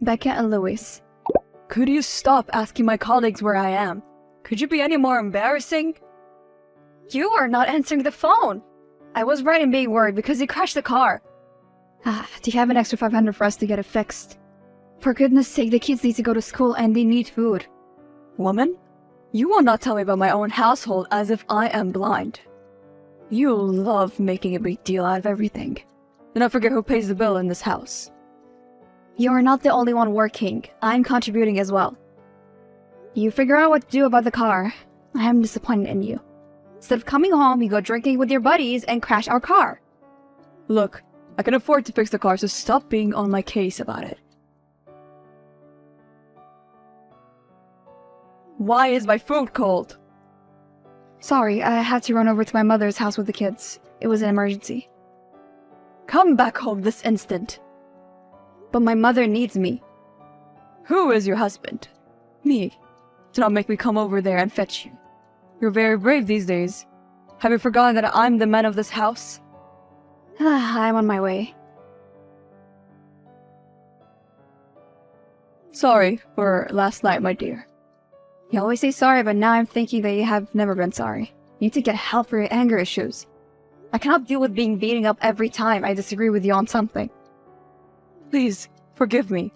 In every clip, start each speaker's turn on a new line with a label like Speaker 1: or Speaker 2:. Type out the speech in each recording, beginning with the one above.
Speaker 1: Becca and Louis.
Speaker 2: Could you stop asking my colleagues where I am? Could you be any more embarrassing?
Speaker 1: You are not answering the phone! I was right in being worried because you crashed the car. Do you have an extra 500 for us to get it fixed? For goodness sake, the kids need to go to school and they need food.
Speaker 2: Woman, you will not tell me about my own household as if I am blind. You love making a big deal out of everything. Do not forget who pays the bill in this house.
Speaker 1: You are not the only one working. I'm contributing as well. You figure out what to do about the car. I am disappointed in you. Instead of coming home, you go drinking with your buddies and crash our car.
Speaker 2: Look, I can afford to fix the car, so stop being on my case about it. Why is my food cold?
Speaker 1: Sorry, I had to run over to my mother's house with the kids. It was an emergency.
Speaker 2: Come back home this instant.
Speaker 1: But my mother needs me.
Speaker 2: Who is your husband? Me. Do not make me come over there and fetch you. You're very brave these days. Have you forgotten that I'm the man of this house?
Speaker 1: I'm on my way.
Speaker 2: Sorry for last night, my dear.
Speaker 1: You always say sorry, but now I'm thinking that you have never been sorry. You need to get help for your anger issues. I cannot deal with being beaten up every time I disagree with you on something.
Speaker 2: Please, forgive me.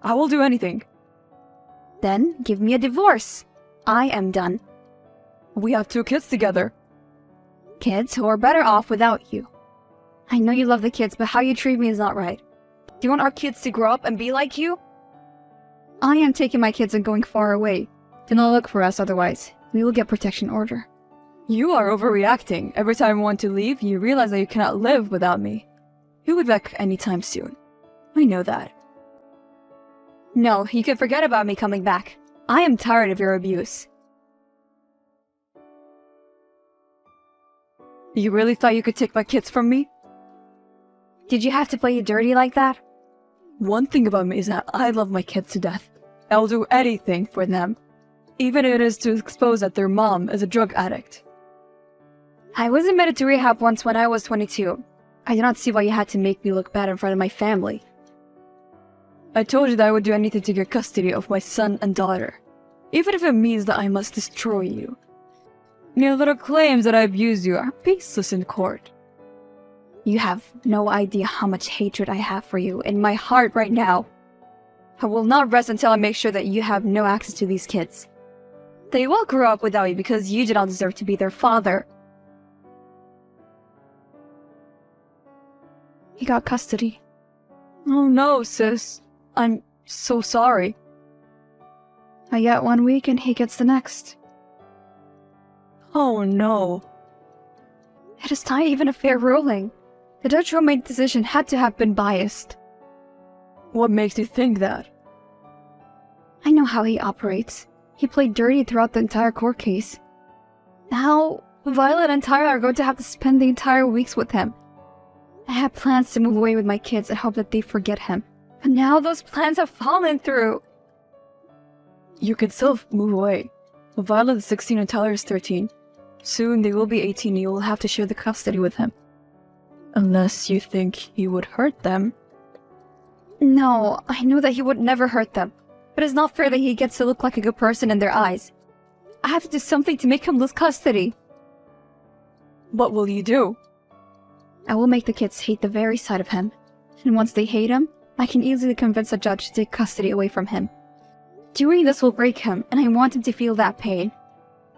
Speaker 2: I will do anything.
Speaker 1: Then give me a divorce. I am done.
Speaker 2: We have 2 kids together.
Speaker 1: Kids who are better off without you. I know you love the kids, but how you treat me is not right. Do you want our kids to grow up and be like you? I am taking my kids and going far away. Do not look for us otherwise. We will get protection order.
Speaker 2: You are overreacting. Every time I want to leave, you realize that you cannot live without me. You'll be back anytime soon. I know that.
Speaker 1: No, you can forget about me coming back. I am tired of your abuse.
Speaker 2: You really thought you could take my kids from me?
Speaker 1: Did you have to play you dirty like that?
Speaker 2: One thing about me is that I love my kids to death. I will do anything for them, even if it is to expose that their mom is a drug addict.
Speaker 1: I was admitted to rehab once when I was 22. I do not see why you had to make me look bad in front of my family.
Speaker 2: I told you that I would do anything to get custody of my son and daughter, even if it means that I must destroy you. Your little claims that I abuse you are baseless in court.
Speaker 1: You have no idea how much hatred I have for you in my heart right now. I will not rest until I make sure that you have no access to these kids. They will grow up without you because you do not deserve to be their father. He got custody.
Speaker 2: Oh no, sis. I'm so sorry.
Speaker 1: I get 1 week and he gets the next.
Speaker 2: Oh no.
Speaker 1: It is not even a fair ruling. The judge who made the decision had to have been biased.
Speaker 2: What makes you think that?
Speaker 1: I know how he operates. He played dirty throughout the entire court case. Now, Violet and Tyra are going to have to spend the entire weeks with him. I had plans to move away with my kids and hope that they forget him. But now those plans have fallen through.
Speaker 2: You can still move away. Violet is 16 and Tyler is 13. Soon they will be 18 and you will have to share the custody with him. Unless you think he would hurt them.
Speaker 1: No, I know that he would never hurt them. But it's not fair that he gets to look like a good person in their eyes. I have to do something to make him lose custody.
Speaker 2: What will you do?
Speaker 1: I will make the kids hate the very sight of him. And once they hate him, I can easily convince a judge to take custody away from him. Doing this will break him, and I want him to feel that pain.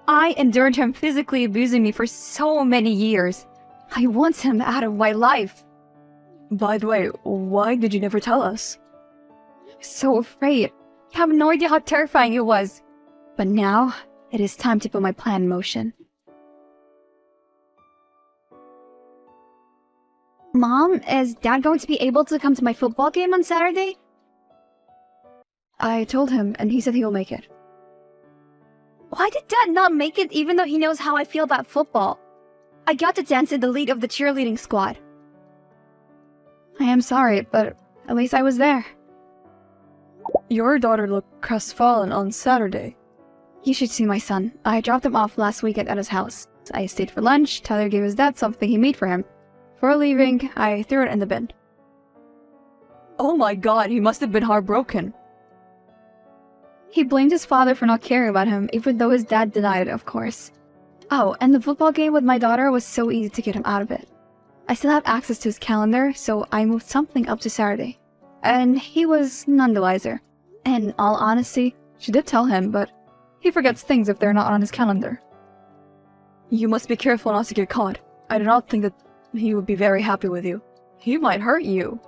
Speaker 1: I endured him physically abusing me for so many years. I want him out of my life.
Speaker 2: By the way, why did you never tell us?
Speaker 1: I'm so afraid. You have no idea how terrifying it was. But now, it is time to put my plan in motion. Mom, is Dad going to be able to come to my football game on Saturday? I told him, and he said he will make it. Why did Dad not make it even though he knows how I feel about football? I got to dance in the lead of the cheerleading squad. I am sorry, but at least I was there.
Speaker 2: Your daughter looked crestfallen on Saturday.
Speaker 1: You should see my son. I dropped him off last weekend at his house. I stayed for lunch. Tyler gave his dad something he made for him. Before leaving, I threw it in the bin.
Speaker 2: Oh my god, he must have been heartbroken.
Speaker 1: He blamed his father for not caring about him, even though his dad denied it, of course. Oh, and the football game with my daughter was so easy to get him out of it. I still have access to his calendar, so I moved something up to Saturday. And he was none the wiser. In all honesty, she did tell him, but he forgets things if they're not on his calendar.
Speaker 2: You must be careful not to get caught. I do not think that he would be very happy with you. He might hurt you.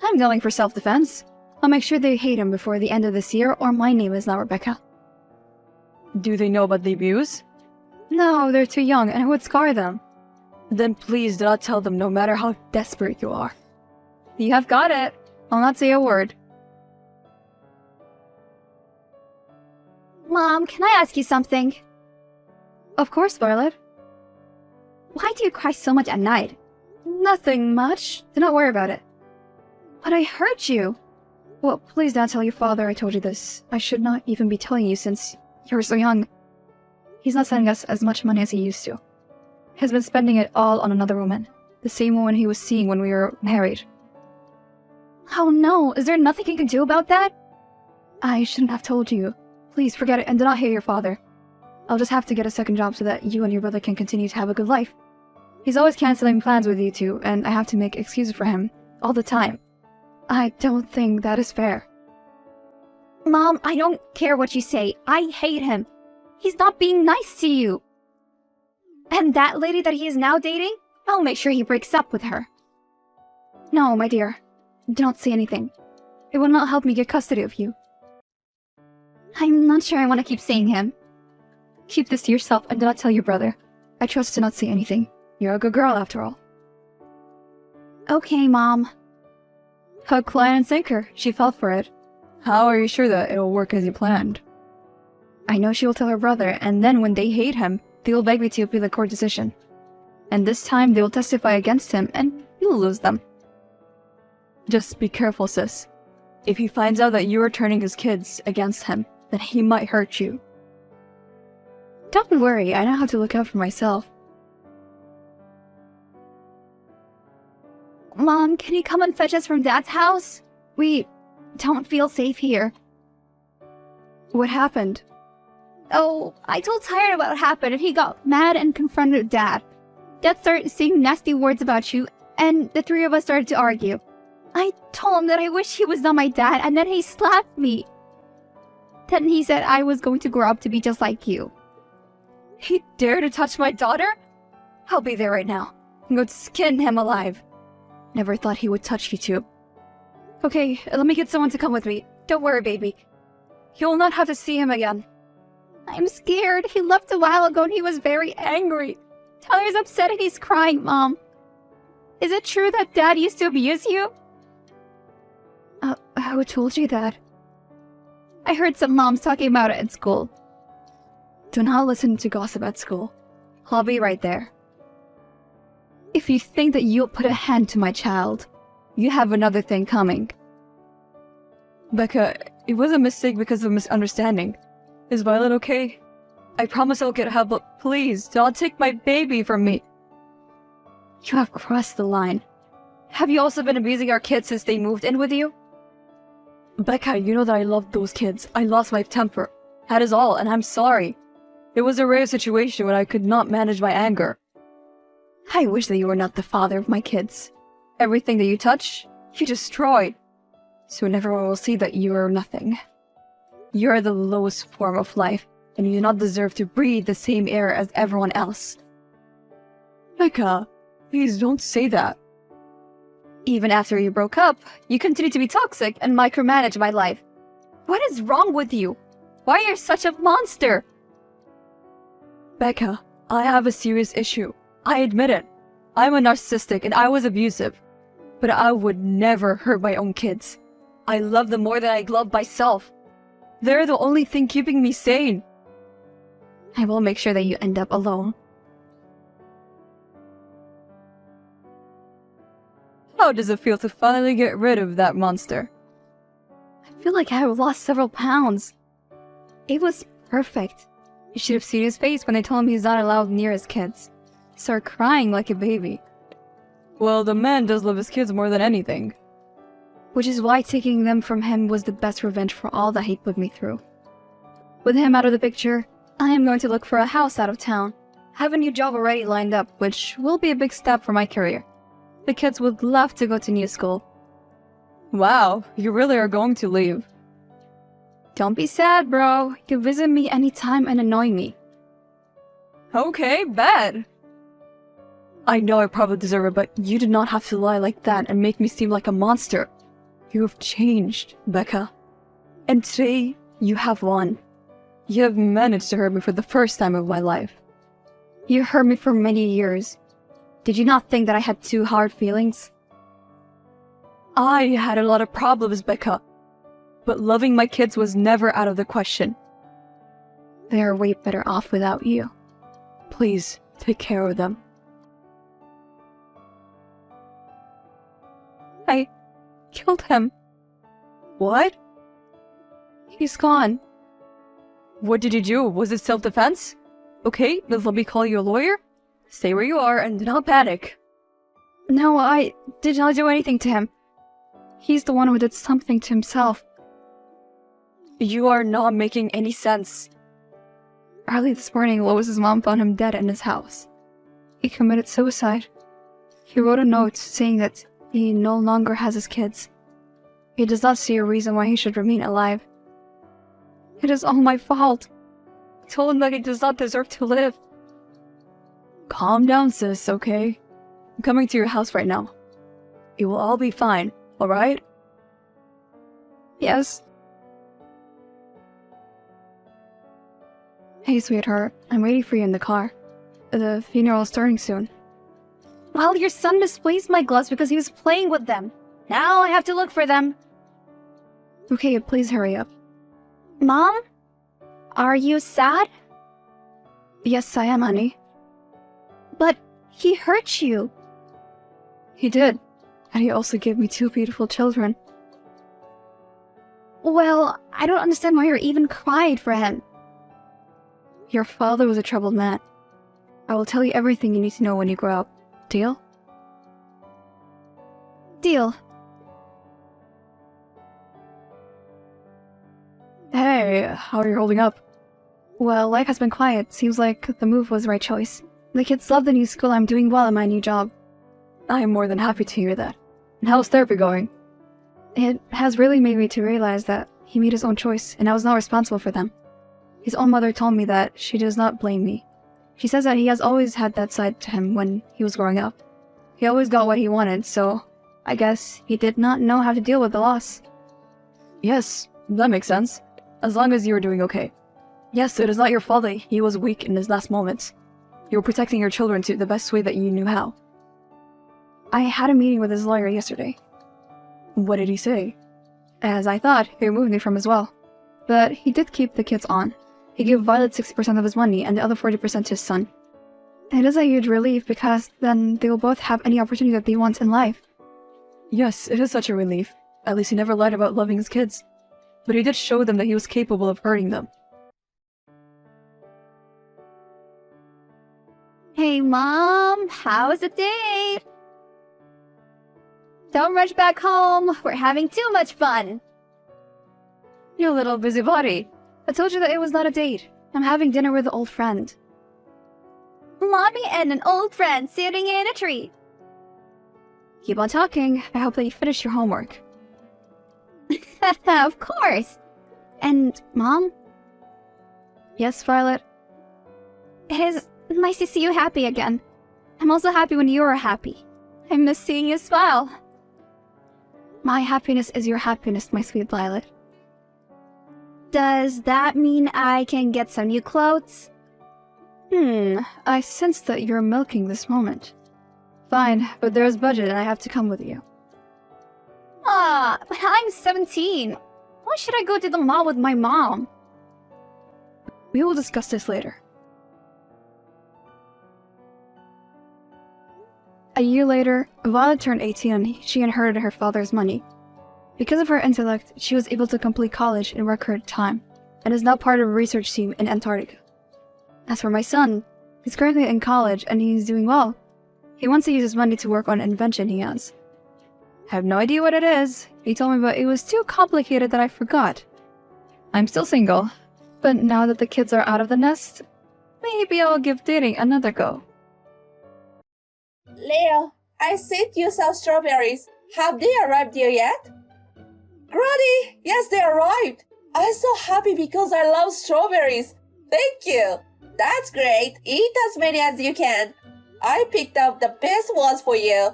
Speaker 1: I'm going for self-defense. I'll make sure they hate him before the end of this year, or my name is not Rebecca.
Speaker 2: Do they know about the abuse?
Speaker 1: No, they're too young, and it would scar them.
Speaker 2: Then please do not tell them, no matter how desperate you are.
Speaker 1: You have got it. I'll not say a word. Mom, can I ask you something? Of course, Violet. Why do you cry so much at night? Nothing much. Do not worry about it. But I hurt you. Well, please don't tell your father I told you this. I should not even be telling you since you're so young. He's not sending us as much money as he used to. He's been spending it all on another woman. The same woman he was seeing when we were married. Oh no, is there nothing you can do about that? I shouldn't have told you. Please forget it and do not hate your father. I'll just have to get a second job so that you and your brother can continue to have a good life. He's always canceling plans with you two, and I have to make excuses for him all the time. I don't think that is fair. Mom, I don't care what you say. I hate him. He's not being nice to you. And that lady that he is now dating? I'll make sure he breaks up with her. No, my dear. Do not say anything. It will not help me get custody of you. I'm not sure I want to keep saying him. Keep this to yourself and do not tell your brother. I trust to not say anything. You're a good girl after all. Okay, Mom. Hook, line, and sinker. She fell for it.
Speaker 2: How are you sure that it'll work as you planned?
Speaker 1: I know she will tell her brother, and then when they hate him, they will beg me to appeal the court decision. And this time they will testify against him, and he will lose them.
Speaker 2: Just be careful, sis. If he finds out that you are turning his kids against him, then he might hurt you.
Speaker 1: Don't worry, I know how to look out for myself. Mom, can you come and fetch us from Dad's house? We don't feel safe here.
Speaker 2: What happened?
Speaker 1: Oh, I told Tyron about what happened and he got mad and confronted Dad. Dad started saying nasty words about you, and the three of us started to argue. I told him that I wish he was not my dad, and then he slapped me. Then he said I was going to grow up to be just like you.
Speaker 2: He dared to touch my daughter? I'll be there right now. I'm going to skin him alive. Never thought he would touch you two.
Speaker 1: Okay, let me get someone to come with me. Don't worry, baby.
Speaker 2: You'll not have to see him again.
Speaker 1: I'm scared. He left a while ago and he was very angry. Tyler's upset and he's crying, Mom. Is it true that Dad used to abuse you?
Speaker 2: Who told you that?
Speaker 1: I heard some moms talking about it at school.
Speaker 2: Do not listen to gossip at school. I'll be right there.
Speaker 1: If you think that you'll put a hand to my child, you have another thing coming.
Speaker 2: Becca, it was a mistake because of misunderstanding. Is Violet okay? I promise I'll get help, but please, don't take my baby from me.
Speaker 1: You have crossed the line.
Speaker 2: Have you also been abusing our kids since they moved in with you? Becca, you know that I loved those kids. I lost my temper. That is all, and I'm sorry. It was a rare situation when I could not manage my anger.
Speaker 1: I wish that you were not the father of my kids.
Speaker 2: Everything that you touch, you destroy. Soon everyone will see that you are nothing. You are the lowest form of life, and you do not deserve to breathe the same air as everyone else. Becca, please don't say that.
Speaker 1: Even after you broke up, you continue to be toxic and micromanage my life. What is wrong with you? Why are you such a monster?
Speaker 2: Becca, I have a serious issue. I admit it. I'm a narcissistic and I was abusive. But I would never hurt my own kids. I love them more than I love myself. They're the only thing keeping me sane.
Speaker 1: I will make sure that you end up alone.
Speaker 2: How does it feel to finally get rid of that monster?
Speaker 1: I feel like I have lost several pounds. It was perfect. You should have seen his face when they told him he's not allowed near his kids. He started crying like a baby.
Speaker 2: Well, the man does love his kids more than anything.
Speaker 1: which is why taking them from him was the best revenge for all that he put me through. With him out of the picture, I am going to look for a house out of town. I have a new job already lined up, which will be a big step for my career. The kids would love to go to new school.
Speaker 2: Wow, you really are going to leave.
Speaker 1: Don't be sad, bro. You can visit me anytime and annoy me.
Speaker 2: Okay, bad. I know I probably deserve it, but you did not have to lie like that and make me seem like a monster. You have changed, Becca. And today, you have won. You have managed to hurt me for the first time of my life.
Speaker 1: You hurt me for many years. Did you not think that I had two hard feelings?
Speaker 2: I had a lot of problems, Becca. But loving my kids was never out of the question.
Speaker 1: They are way better off without you.
Speaker 2: Please, take care of them.
Speaker 1: I killed him.
Speaker 2: What?
Speaker 1: He's gone.
Speaker 2: What did you do? Was it self-defense? Okay, then let me call you a lawyer. Stay where you are and do not panic.
Speaker 1: No, I did not do anything to him. He's the one who did something to himself.
Speaker 2: You are not making any sense.
Speaker 1: Early this morning, Lois's mom found him dead in his house. He committed suicide. He wrote a note saying that he no longer has his kids. He does not see a reason why he should remain alive. It is all my fault. I told him that he does not deserve to live.
Speaker 2: Calm down, sis, okay? I'm coming to your house right now. It will all be fine, alright?
Speaker 1: Yes. Hey, sweetheart. I'm waiting for you in the car. The funeral is starting soon. Well, your son misplaced my gloves because he was playing with them. Now I have to look for them. Okay, please hurry up. Mom? Are you sad? Yes, I am, honey. But he hurt you. He did. And he also gave me two beautiful children. Well, I don't understand why you're even crying for him. Your father was a troubled man. I will tell you everything you need to know when you grow up. Deal? Deal.
Speaker 2: Hey, how are you holding up?
Speaker 1: Well, life has been quiet. Seems like the move was the right choice. The kids love the new school. I'm doing well in my new job.
Speaker 2: I am more than happy to hear that. And how's therapy going?
Speaker 1: It has really made me to realize that he made his own choice, and I was not responsible for them. His own mother told me that she does not blame me. She says that he has always had that side to him when he was growing up. He always got what he wanted, so I guess he did not know how to deal with the loss.
Speaker 2: Yes, that makes sense. As long as you are doing okay. Yes, it is not your fault that he was weak in his last moments. You were protecting your children to the best way that you knew how.
Speaker 1: I had a meeting with his lawyer yesterday.
Speaker 2: What did he say?
Speaker 1: As I thought, he removed me from as well. But he did keep the kids on. He gave Violet 60% of his money and the other 40% to his son. It is a huge relief because then they will both have any opportunity that they want in life.
Speaker 2: Yes, it is such a relief. At least he never lied about loving his kids. But he did show them that he was capable of hurting them.
Speaker 1: Hey, Mom, how was the date? Don't rush back home. We're having too much fun. You little busybody. I told you that it was not a date. I'm having dinner with an old friend. Mommy and an old friend sitting in a tree. Keep on talking. I hope that you finish your homework. Of course. And, Mom? Yes, Violet? It is nice to see you happy again. I'm also happy when you are happy. I miss seeing you smile. My happiness is your happiness, my sweet Violet. Does that mean I can get some new clothes? I sense that you're milking this moment. Fine, but there's budget and I have to come with you. Ah, but I'm 17. Why should I go to the mall with my mom? We will discuss this later. A year later, Violet turned 18 and she inherited her father's money. Because of her intellect, she was able to complete college in record time, and is now part of a research team in Antarctica. As for my son, he's currently in college and he's doing well. He wants to use his money to work on an invention he has. I have no idea what it is, He told me, but it was too complicated that I forgot. I'm still single, but now that the kids are out of the nest, maybe I'll give dating another go.
Speaker 3: Leo, I said you some strawberries. Have they arrived here yet? Granny, yes, they arrived. I'm so happy because I love strawberries. Thank you. That's great. Eat as many as you can. I picked up the best ones for you.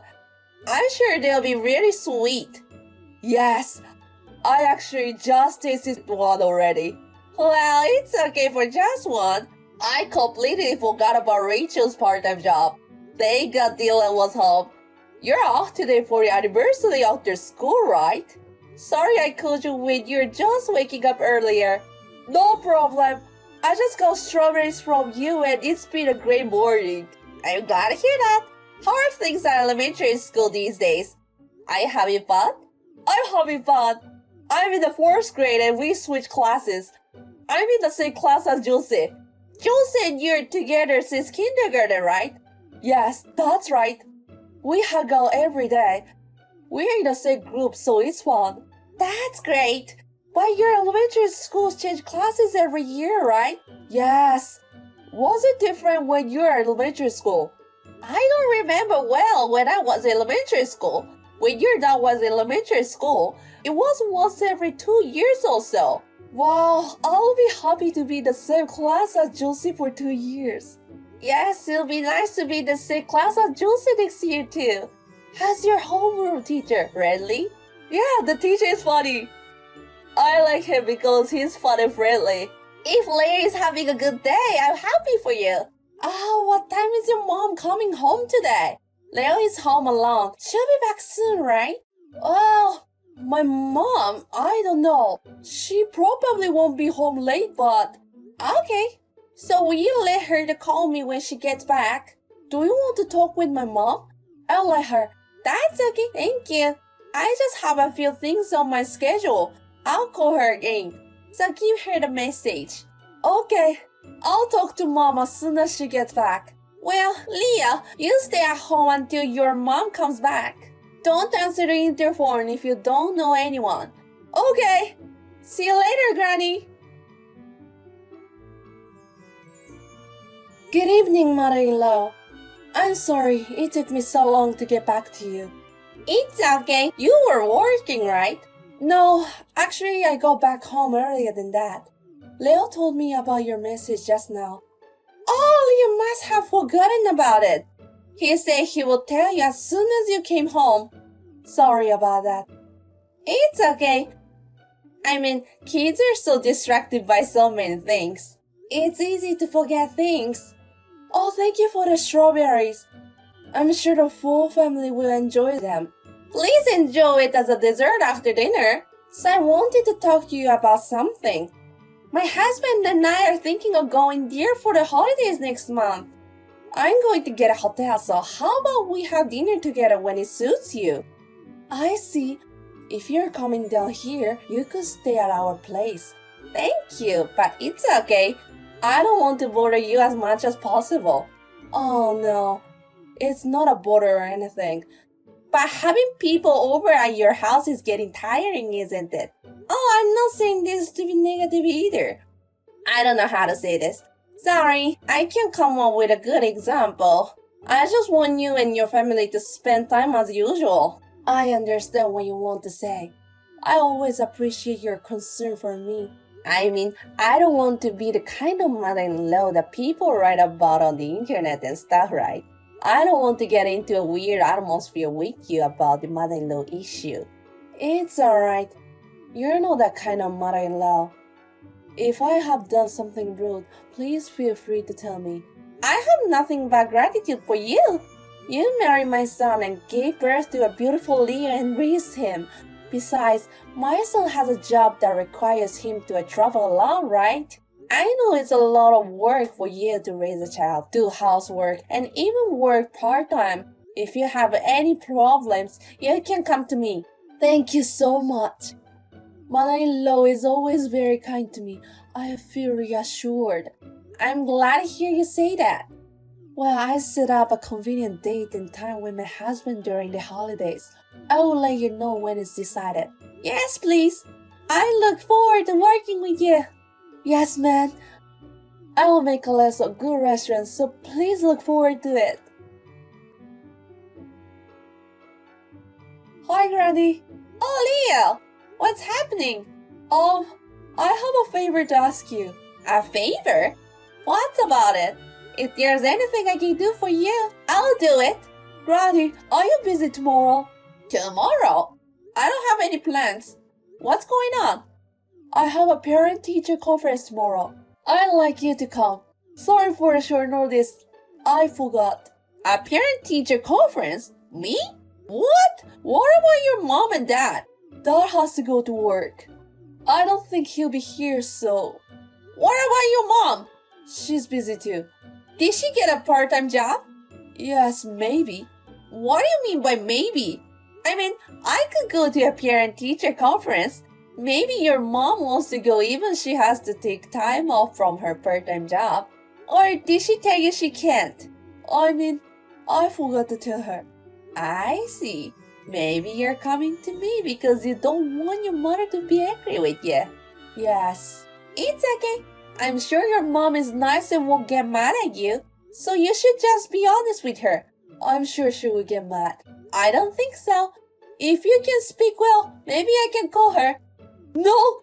Speaker 3: I'm sure they'll be really sweet. Yes, I actually just tasted one already. Well, it's okay for just one. I completely forgot about Rachel's part-time job. Thank God Dylan was home. You're off today for your anniversary after school, right? Sorry I called you when you're just waking up earlier. No problem. I just got strawberries from you and it's been a great morning. I'm glad to hear that. How are things at elementary school these days? Are you having fun? I'm having fun. I'm in the 4th grade and we switched classes. I'm in the same class as Juicy. Juicy and you're together since kindergarten, right? Yes, that's right. We hang out every day. We're in the same group, so it's fun. That's great. But your elementary schools change classes every year, right? Yes. Was it different when you were at elementary school? I don't remember well when I was in elementary school. When your dad was in elementary school, it was once every 2 years or so. Wow, I'll be happy to be in the same class as Josie for 2 years. Yes, it'll be nice to be in the same class as Josie next year too. How's your homeroom teacher, friendly? Yeah, the teacher is funny. I like him because he's fun and friendly. If Larry is having a good day, I'm happy for you. Oh, what time is your mom coming home today? Leo is home alone. She'll be back soon, right? Well, my mom, I don't know. She probably won't be home late, but... Okay. So will you let her to call me when she gets back? Do you want to talk with my mom? I'll let her. That's okay, thank you. I just have a few things on my schedule. I'll call her again. So give her the message. Okay. I'll talk to mom as soon as she gets back. Well, Leah, you stay at home until your mom comes back. Don't answer the interphone if you don't know anyone. Okay. See you later, Granny. Good evening, mother-in-law. I'm sorry it took me so long to get back to you. It's okay. You were working, right? No, actually I got back home earlier than that. Leo told me about your message just now. Oh, you must have forgotten about it. He said he would tell you as soon as you came home. Sorry about that. It's okay. I mean, kids are so distracted by so many things. It's easy to forget things. Oh, thank you for the strawberries. I'm sure the full family will enjoy them. Please enjoy it as a dessert after dinner. So I wanted to talk to you about something. My husband and I are thinking of going there for the holidays next month. I'm going to get a hotel, so how about we have dinner together when it suits you? I see. If you're coming down here, you could stay at our place. Thank you, but it's okay. I don't want to bother you as much as possible. Oh no, it's not a bother or anything. But having people over at your house is getting tiring, isn't it? Oh, I'm not saying this to be negative either. I don't know how to say this. Sorry, I can't come up with a good example. I just want you and your family to spend time as usual. I understand what you want to say. I always appreciate your concern for me. I mean, I don't want to be the kind of mother-in-law that people write about on the internet and stuff, right? I don't want to get into a weird atmosphere with you about the mother-in-law issue. It's alright. You're not that kind of mother-in-law. If I have done something rude, please feel free to tell me. I have nothing but gratitude for you. You married my son and gave birth to a beautiful Leo and raised him. Besides, my son has a job that requires him to travel alone, right? I know it's a lot of work for you to raise a child, do housework, and even work part-time. If you have any problems, you can come to me. Thank you so much. Mother-in-law is always very kind to me. I feel reassured. I'm glad to hear you say that. Well, I set up a convenient date and time with my husband during the holidays. I will let you know when it's decided. Yes, please. I look forward to working with you. Yes, man. I will make a list of good restaurants, so please look forward to it. Hi, Granny. Oh, Leo. What's happening? I have a favor to ask you. A favor? What about it? If there's anything I can do for you, I'll do it. Granny, are you busy tomorrow? Tomorrow? I don't have any plans. What's going on? I have a parent-teacher conference tomorrow. I'd like you to come. Sorry for the short notice. I forgot. A parent-teacher conference? Me? What? What about your mom and dad? Dad has to go to work. I don't think he'll be here, so... What about your mom? She's busy too. Did she get a part-time job? Yes, maybe. What do you mean by maybe? I mean, I could go to a parent-teacher conference. Maybe your mom wants to go even she has to take time off from her part-time job. Or did she tell you she can't? I forgot to tell her. I see. Maybe you're coming to me because you don't want your mother to be angry with you. Yes. It's okay. I'm sure your mom is nice and won't get mad at you. So you should just be honest with her. I'm sure she will get mad. I don't think so. If you can speak well, maybe I can call her. No,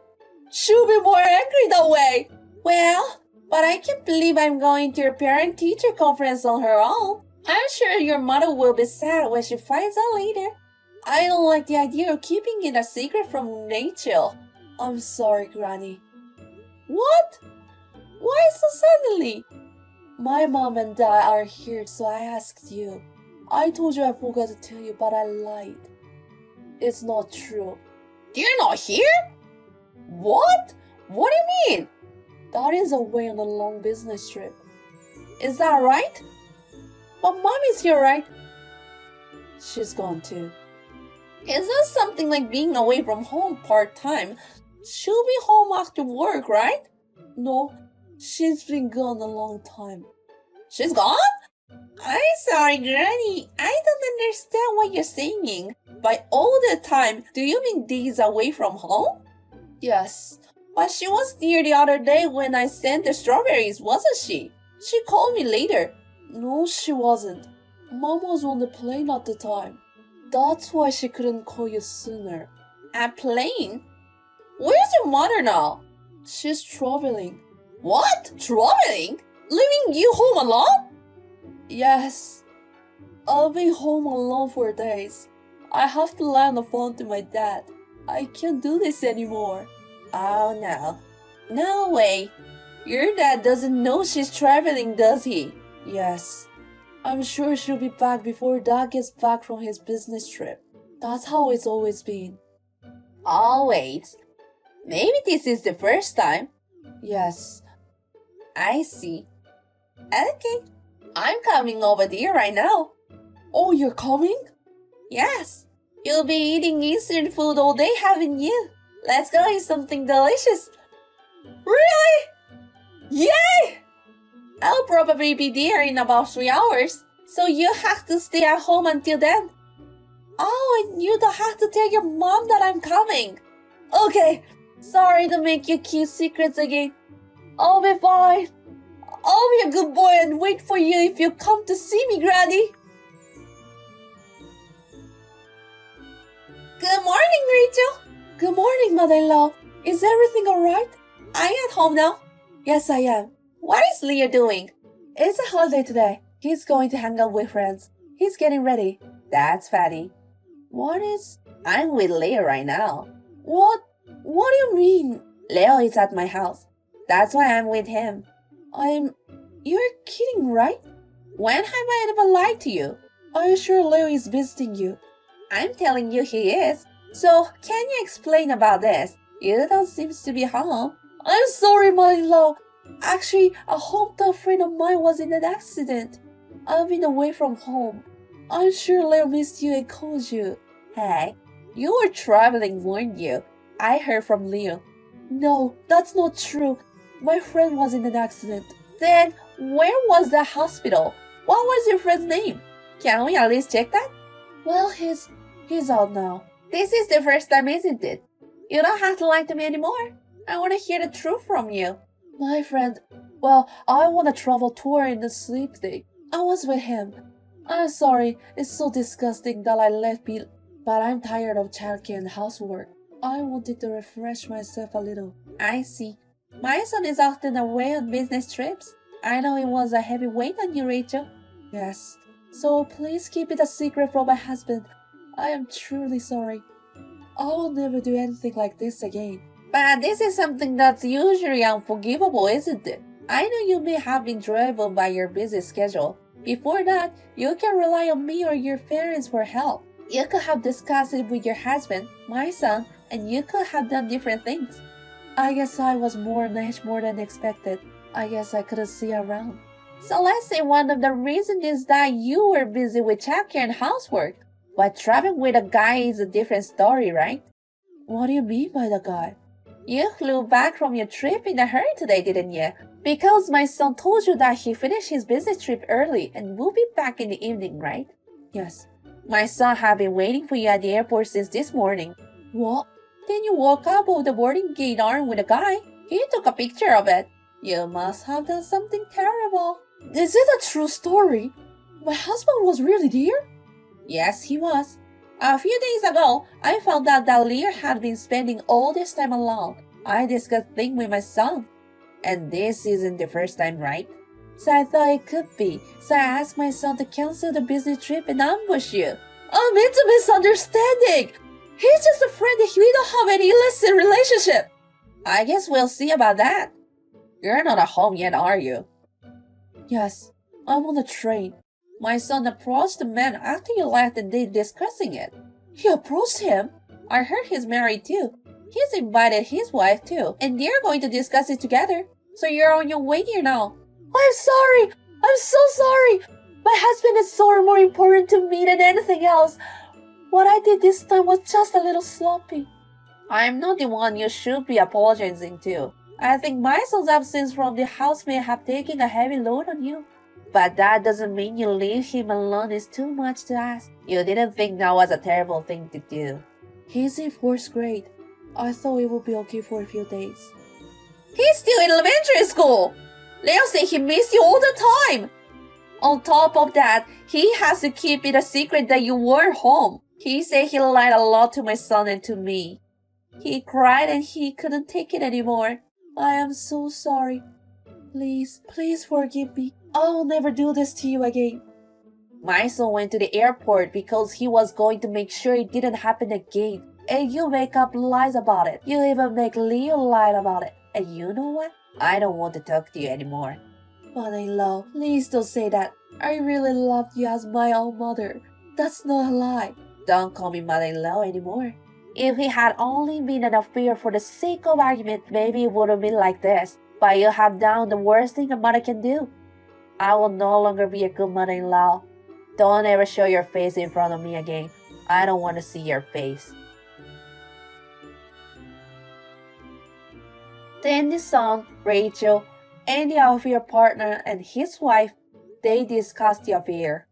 Speaker 3: she'll be more angry that way. Well, but I can't believe I'm going to your parent-teacher conference on her own. I'm sure your mother will be sad when she finds out later. I don't like the idea of keeping it a secret from Rachel. I'm sorry, Granny. What? Why so suddenly? My mom and dad are here, so I asked you. I told you I forgot to tell you, but I lied. It's not true. They're not here? What? What do you mean? Dad is away on a long business trip. Is that right? But mom is here, right? She's gone too. Is that something like being away from home part-time? She'll be home after work, right? No, she's been gone a long time. She's gone? I'm sorry, Granny. I don't understand what you're saying. By all the time, do you mean days away from home? Yes, but she was here the other day when I sent the strawberries, wasn't she? She called me later. No, she wasn't. Mom was on the plane at the time. That's why she couldn't call you sooner. A plane? Where's your mother now? She's traveling. What? Traveling? Leaving you home alone? Yes. I'll be home alone for days. I have to lie on the phone to my dad. I can't do this anymore. Oh no. No way. Your dad doesn't know she's traveling, does he? Yes. I'm sure she'll be back before Dad gets back from his business trip. That's how it's always been. Always? Maybe this is the first time. Yes. I see. Okay. I'm coming over there right now. Oh, you're coming? Yes. You'll be eating Eastern food all day, haven't you? Let's go eat something delicious. Really? Yay! I'll probably be there in about 3 hours, so you have to stay at home until then. Oh, and you don't have to tell your mom that I'm coming. Okay, sorry to make you keep secrets again. I'll be fine. I'll be a good boy and wait for you if you come to see me, Granny. Good morning, Rachel. Good morning, mother-in-law. Is everything alright? Are you at home now? Yes, I am. What is Leo doing? It's a holiday today. He's going to hang out with friends. He's getting ready. That's funny. I'm with Leo right now. What? What do you mean? Leo is at my house. That's why I'm with him. You're kidding, right? When have I ever lied to you? Are you sure Leo is visiting you? I'm telling you he is. So, can you explain about this? You don't seem to be home. I'm sorry, mother-in-law. Actually, a hometown friend of mine was in an accident. I've been away from home. I'm sure Leo missed you and called you. Hey, you were traveling, weren't you? I heard from Leo. No, that's not true. My friend was in an accident. Then, where was the hospital? What was your friend's name? Can we at least check that? Well, he's out now. This is the first time, isn't it? You don't have to lie to me anymore. I want to hear the truth from you. My friend, well, I want a travel tour in the sleep day. I was with him. I'm sorry, it's so disgusting that I left me, but I'm tired of childcare and housework. I wanted to refresh myself a little. I see. My son is often away on business trips. I know it was a heavy weight on you, Rachel. Yes. So please keep it a secret from my husband. I am truly sorry. I will never do anything like this again. But this is something that's usually unforgivable, isn't it? I know you may have been driven by your busy schedule. Before that, you can rely on me or your parents for help. You could have discussed it with your husband, my son, and you could have done different things. I guess I was much more than expected. I guess I couldn't see around. So let's say one of the reasons is that you were busy with childcare and housework. But traveling with a guy is a different story, right? What do you mean by the guy? You flew back from your trip in a hurry today, didn't you? Because my son told you that he finished his business trip early and will be back in the evening, right? Yes. My son has been waiting for you at the airport since this morning. What? Then you walk up of the boarding gate armed with a guy. He took a picture of it. You must have done something terrible. Is it a true story? My husband was really there? Yes, he was. A few days ago, I found out that Leo had been spending all this time alone. I discussed things with my son. And this isn't the first time, right? So I thought it could be. So I asked my son to cancel the business trip and ambush you. It's a misunderstanding. He's just a friend and we don't have any illicit relationship. I guess we'll see about that. You're not at home yet, are you? Yes, I'm on the train. My son approached the man after you left and they discussing it. He approached him? I heard he's married too. He's invited his wife too, and they're going to discuss it together. So you're on your way here now. I'm sorry! I'm so sorry! My husband is so more important to me than anything else. What I did this time was just a little sloppy. I'm not the one you should be apologizing to. I think my son's absence from the house may have taken a heavy load on you. But that doesn't mean you leave him alone is too much to ask. You didn't think that was a terrible thing to do. He's in 4th grade. I thought it would be okay for a few days. He's still in elementary school. Leo said he missed you all the time. On top of that, he has to keep it a secret that you weren't home. He said he lied a lot to my son and to me. He cried and he couldn't take it anymore. I am so sorry. Please forgive me. I will never do this to you again. My son went to the airport because he was going to make sure it didn't happen again. And you make up lies about it. You even make Leo lie about it. And you know what? I don't want to talk to you anymore. Mother-in-law, please don't say that. I really loved you as my own mother. That's not a lie. Don't call me mother-in-law anymore. If it had only been an affair for the sake of argument, maybe it would have been like this. But you have done the worst thing a mother can do. I will no longer be a good mother-in-law. Don't ever show your face in front of me again. I don't want to see your face. Then the son, Rachel, and the affair partner and his wife, they discussed the affair.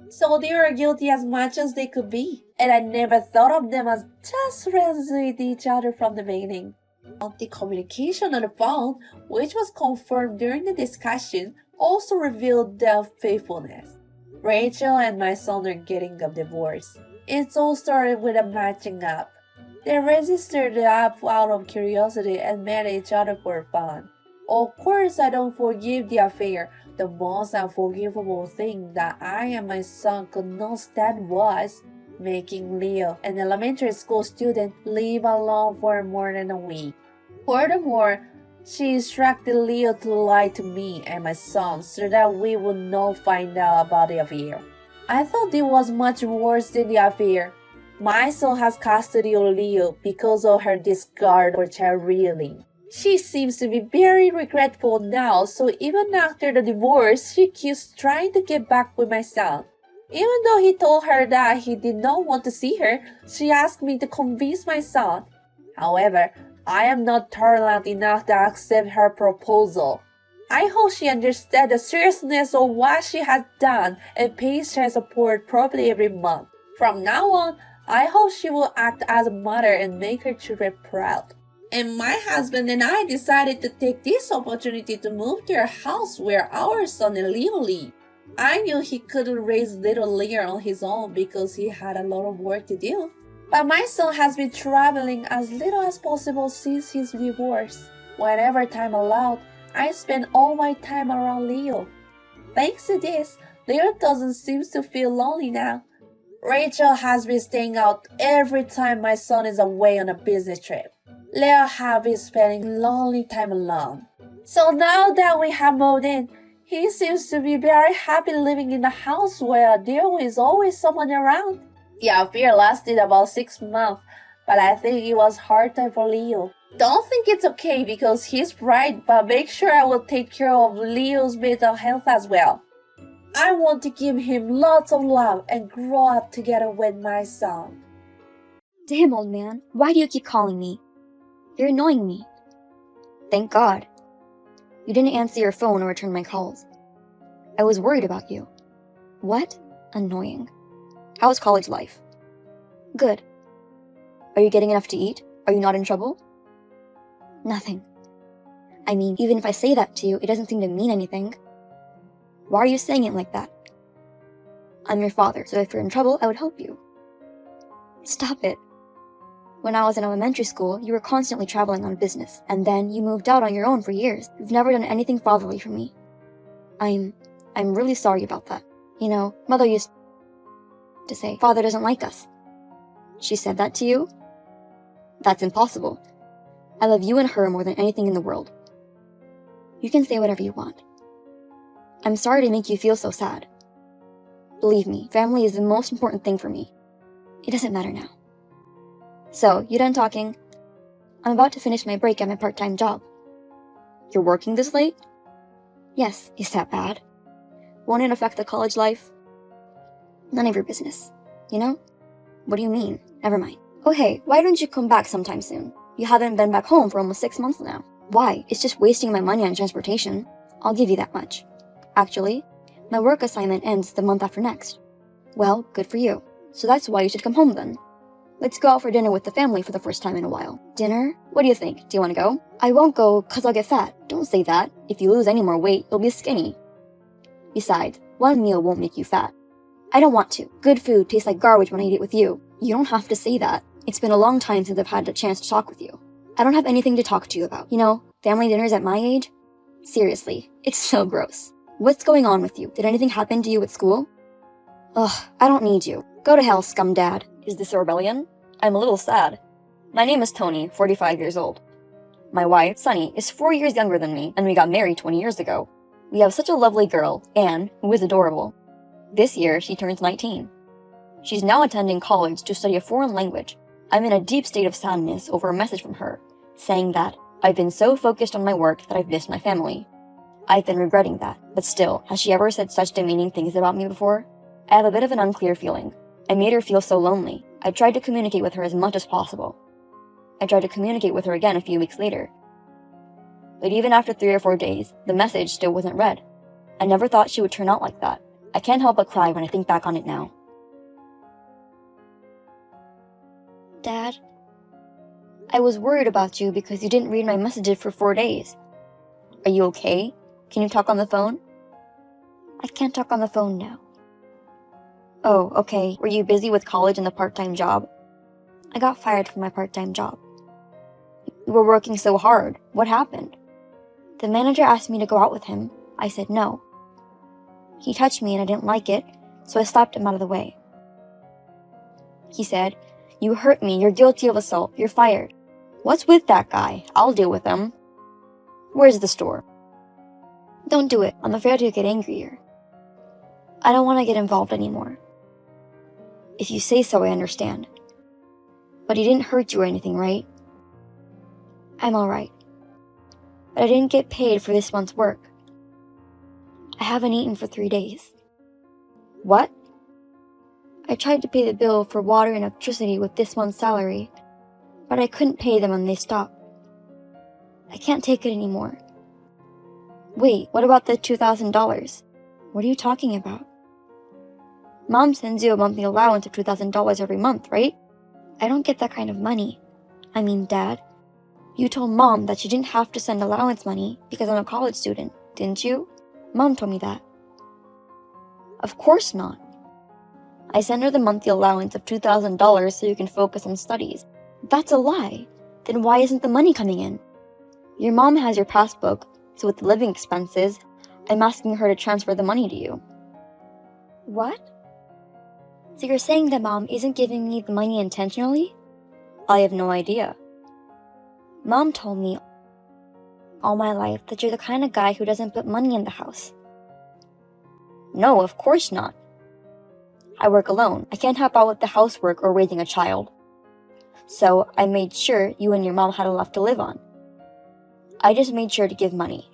Speaker 3: So they were guilty as much as they could be. And I never thought of them as just friends with each other from the beginning. The communication on the phone, which was confirmed during the discussion, also revealed their faithfulness. Rachel and my son are getting a divorce. It all started with a matching app. They registered the app out of curiosity and met each other for fun. Of course, I don't forgive the affair. The most unforgivable thing that I and my son could not stand was making Leo, an elementary school student, live alone for more than a week. Furthermore, she instructed Leo to lie to me and my son so that we would not find out about the affair. I thought it was much worse than the affair. My son has custody of Leo because of her discard for child rearing. She seems to be very regretful now, so even after the divorce, she keeps trying to get back with my son. Even though he told her that he did not want to see her, she asked me to convince my son. However, I am not tolerant enough to accept her proposal. I hope she understands the seriousness of what she has done and pays child support properly every month. From now on, I hope she will act as a mother and make her children proud. And my husband and I decided to take this opportunity to move to a house where our son and Leo live. I knew he couldn't raise little Leo on his own because he had a lot of work to do. But my son has been traveling as little as possible since his divorce. Whenever time allowed, I spend all my time around Leo. Thanks to this, Leo doesn't seem to feel lonely now. Rachel has been staying out every time my son is away on a business trip. Leo has been spending lonely time alone. So now that we have moved in, he seems to be very happy living in a house where there is always someone around. The affair lasted about 6 months, but I think it was hard time for Leo. Don't think it's okay because he's bright, but make sure I will take care of Leo's mental health as well. I want to give him lots of love and grow up together with my son.
Speaker 4: Damn, old man, why do you keep calling me? You're annoying me. Thank God. You didn't answer your phone or return my calls. I was worried about you. What? Annoying. How's college life? Good. Are you getting enough to eat? Are you not in trouble? Nothing. I mean, even if I say that to you, it doesn't seem to mean anything. Why are you saying it like that? I'm your father, so if you're in trouble, I would help you. Stop it. When I was in elementary school, you were constantly traveling on business, and then you moved out on your own for years. You've never done anything fatherly for me. I'm really sorry about that. You know, Mother used to say, Father doesn't like us. She said that to you? That's impossible. I love you and her more than anything in the world. You can say whatever you want. I'm sorry to make you feel so sad. Believe me, family is the most important thing for me. It doesn't matter now. So, you done talking? I'm about to finish my break at my part-time job. You're working this late? Yes, is that bad? Won't it affect the college life? None of your business. You know? What do you mean? Never mind. Oh hey, why don't you come back sometime soon? You haven't been back home for almost 6 months now. Why? It's just wasting my money on transportation. I'll give you that much. Actually, my work assignment ends the month after next. Well, good for you. So that's why you should come home then. Let's go out for dinner with the family for the first time in a while. Dinner? What do you think? Do you want to go? I won't go cause I'll get fat. Don't say that. If you lose any more weight, you'll be skinny. Besides, one meal won't make you fat. I don't want to. Good food tastes like garbage when I eat it with you. You don't have to say that. It's been a long time since I've had a chance to talk with you. I don't have anything to talk to you about. You know, family dinners at my age? Seriously, it's so gross. What's going on with you? Did anything happen to you at school? Ugh, I don't need you. Go to hell, scum dad. Is this a rebellion? I'm a little sad. My name is Tony, 45 years old. My wife, Sunny, is 4 years younger than me, and we got married 20 years ago. We have such a lovely girl, Anne, who is adorable. This year, she turns 19. She's now attending college to study a foreign language. I'm in a deep state of sadness over a message from her, saying that I've been so focused on my work that I've missed my family. I've been regretting that, but still, has she ever said such demeaning things about me before? I have a bit of an unclear feeling. I made her feel so lonely. I tried to communicate with her as much as possible. I tried to communicate with her again a few weeks later. But even after 3 or 4 days, the message still wasn't read. I never thought she would turn out like that. I can't help but cry when I think back on it now. Dad, I was worried about you because you didn't read my messages for 4 days. Are you okay? Can you talk on the phone? I can't talk on the phone now. Oh, okay. Were you busy with college and the part-time job? I got fired from my part-time job. You were working so hard. What happened? The manager asked me to go out with him. I said no. He touched me and I didn't like it, so I slapped him out of the way. He said, "You hurt me. You're guilty of assault. You're fired." What's with that guy? I'll deal with him. Where's the store? Don't do it. I'm afraid you'll get angrier. I don't want to get involved anymore. If you say so, I understand. But he didn't hurt you or anything, right? I'm alright. But I didn't get paid for this month's work. I haven't eaten for 3 days. What? I tried to pay the bill for water and electricity with this month's salary, but I couldn't pay them and they stopped. I can't take it anymore. Wait, what about the $2,000? What are you talking about? Mom sends you a monthly allowance of $2,000 every month, right? I don't get that kind of money. I mean, Dad, you told Mom that she didn't have to send allowance money because I'm a college student, didn't you? Mom told me that. Of course not. I send her the monthly allowance of $2,000 so you can focus on studies. That's a lie. Then why isn't the money coming in? Your mom has your passbook, so with the living expenses, I'm asking her to transfer the money to you. What? So you're saying that Mom isn't giving me the money intentionally? I have no idea. Mom told me all my life that you're the kind of guy who doesn't put money in the house. No, of course not. I work alone. I can't help out with the housework or raising a child. So I made sure you and your mom had enough to live on. I just made sure to give money.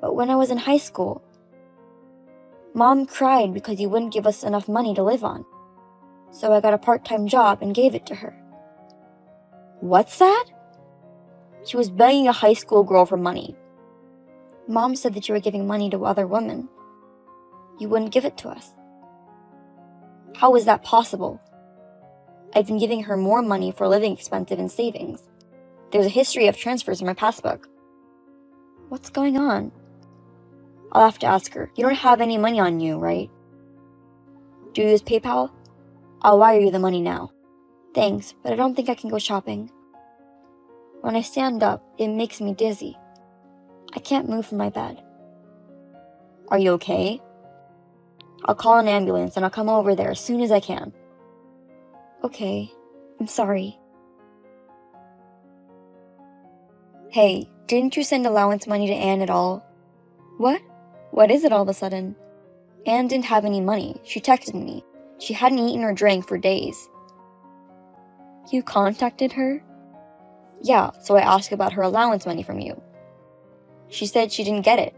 Speaker 4: But when I was in high school, Mom cried because you wouldn't give us enough money to live on. So I got a part-time job and gave it to her. What's that? She was begging a high school girl for money. Mom said that you were giving money to other women. You wouldn't give it to us. How is that possible? I've been giving her more money for living expenses and savings. There's a history of transfers in my passbook. What's going on? I'll have to ask her. You don't have any money on you, right? Do you use PayPal? I'll wire you the money now. Thanks, but I don't think I can go shopping. When I stand up, it makes me dizzy. I can't move from my bed. Are you okay? I'll call an ambulance and I'll come over there as soon as I can. Okay, I'm sorry. Hey, didn't you send allowance money to Anne at all? What? What is it all of a sudden? Anne didn't have any money. She texted me. She hadn't eaten or drank for days. You contacted her? Yeah, so I asked about her allowance money from you. She said she didn't get it.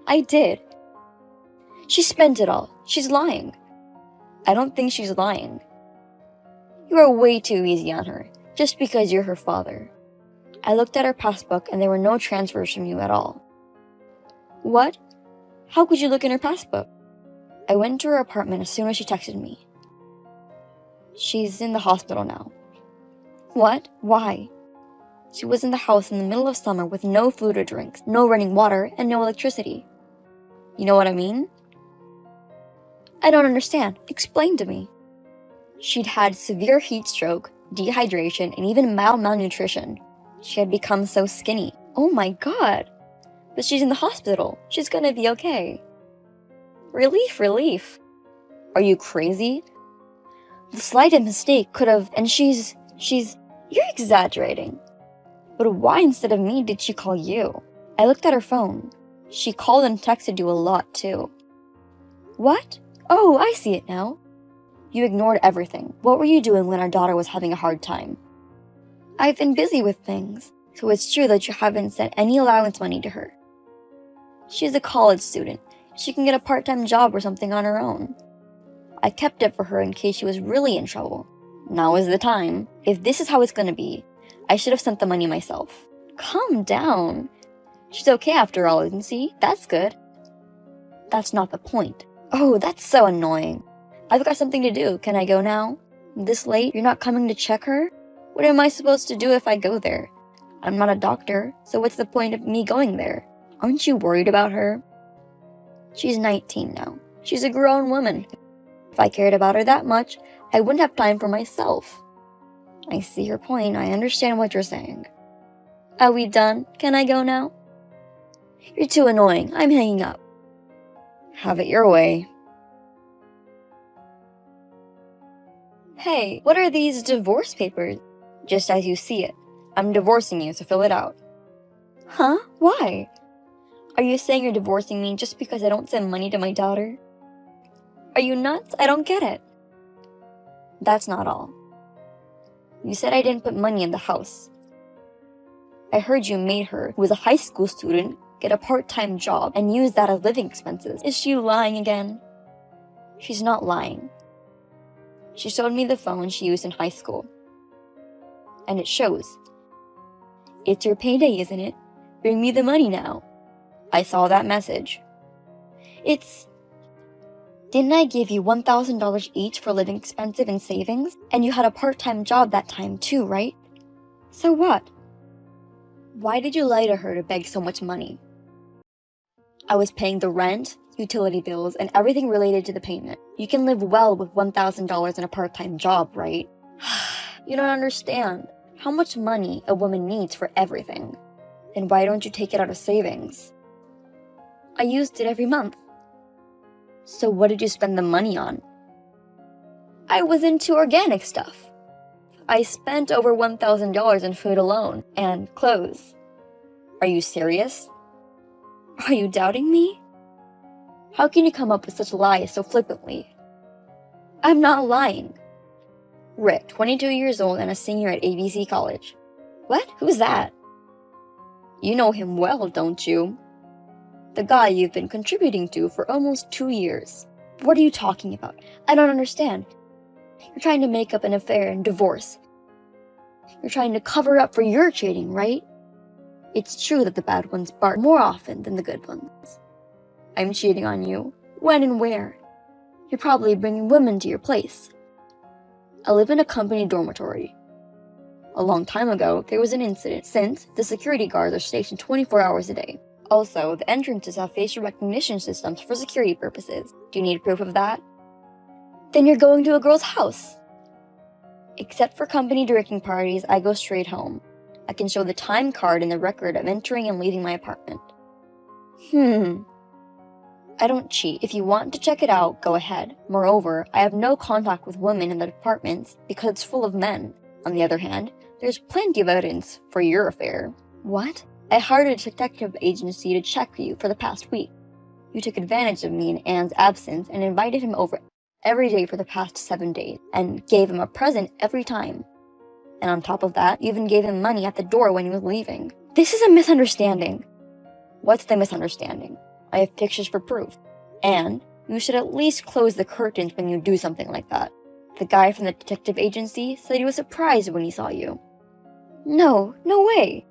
Speaker 4: I did. She spent it all. She's lying. I don't think she's lying. You are way too easy on her, just because you're her father. I looked at her passbook and there were no transfers from you at all. What? How could you look in her passbook? I went to her apartment as soon as she texted me. She's in the hospital now. What? Why? She was in the house in the middle of summer with no food or drinks, no running water, and no electricity. You know what I mean? I don't understand. Explain to me. She'd had severe heat stroke, dehydration, and even mild malnutrition. She had become so skinny. Oh my god! But she's in the hospital. She's gonna be okay. Relief, relief. Are you crazy? The slightest mistake could have, and you're exaggerating. But why instead of me did she call you? I looked at her phone. She called and texted you a lot too. What? Oh, I see it now. You ignored everything. What were you doing when our daughter was having a hard time? I've been busy with things, so it's true that you haven't sent any allowance money to her. She's a college student. She can get a part-time job or something on her own. I kept it for her in case she was really in trouble. Now is the time. If this is how it's gonna be, I should have sent the money myself. Calm down. She's okay after all, isn't she? That's good. That's not the point. Oh, that's so annoying. I've got something to do. Can I go now? This late? You're not coming to check her? What am I supposed to do if I go there? I'm not a doctor, so what's the point of me going there? Aren't you worried about her? She's 19 now. She's a grown woman. If I cared about her that much, I wouldn't have time for myself. I see your point. I understand what you're saying. Are we done? Can I go now? You're too annoying. I'm hanging up. Have it your way. Hey, what are these divorce papers? Just as you see it. I'm divorcing you, so fill it out. Huh? Why? Are you saying you're divorcing me just because I don't send money to my daughter? Are you nuts? I don't get it. That's not all. You said I didn't put money in the house. I heard you made her, who was a high school student, get a part-time job and use that as living expenses. Is she lying again? She's not lying. She showed me the phone she used in high school. And it shows. It's your payday, isn't it? Bring me the money now. I saw that message. Didn't I give you $1,000 each for living expensive and savings? And you had a part-time job that time too, right? So what? Why did you lie to her to beg so much money? I was paying the rent, utility bills, and everything related to the payment. You can live well with $1,000 in a part-time job, right? You don't understand how much money a woman needs for everything. Then why don't you take it out of savings? I used it every month. So what did you spend the money on? I was into organic stuff. I spent over $1,000 in food alone and clothes. Are you serious? Are you doubting me? How can you come up with such lies so flippantly? I'm not lying. Rick, 22 years old and a senior at ABC College. What? Who's that? You know him well, don't you? The guy you've been contributing to for almost 2 years. What are you talking about? I don't understand. You're trying to make up an affair and divorce. You're trying to cover up for your cheating, right? It's true that the bad ones bark more often than the good ones. I'm cheating on you. When and where? You're probably bringing women to your place. I live in a company dormitory. A long time ago, there was an incident since the security guards are stationed 24 hours a day. Also, the entrances have facial recognition systems for security purposes. Do you need proof of that? Then you're going to a girl's house. Except for company drinking parties, I go straight home. I can show the time card in the record of entering and leaving my apartment. I don't cheat. If you want to check it out, go ahead. Moreover, I have no contact with women in the departments because it's full of men. On the other hand, there's plenty of evidence for your affair. What? I hired a detective agency to check you for the past week. You took advantage of me in Anne's absence and invited him over every day for the past 7 days, and gave him a present every time. And on top of that, you even gave him money at the door when he was leaving. This is a misunderstanding. What's the misunderstanding? I have pictures for proof. And you should at least close the curtains when you do something like that. The guy from the detective agency said he was surprised when he saw you. No way.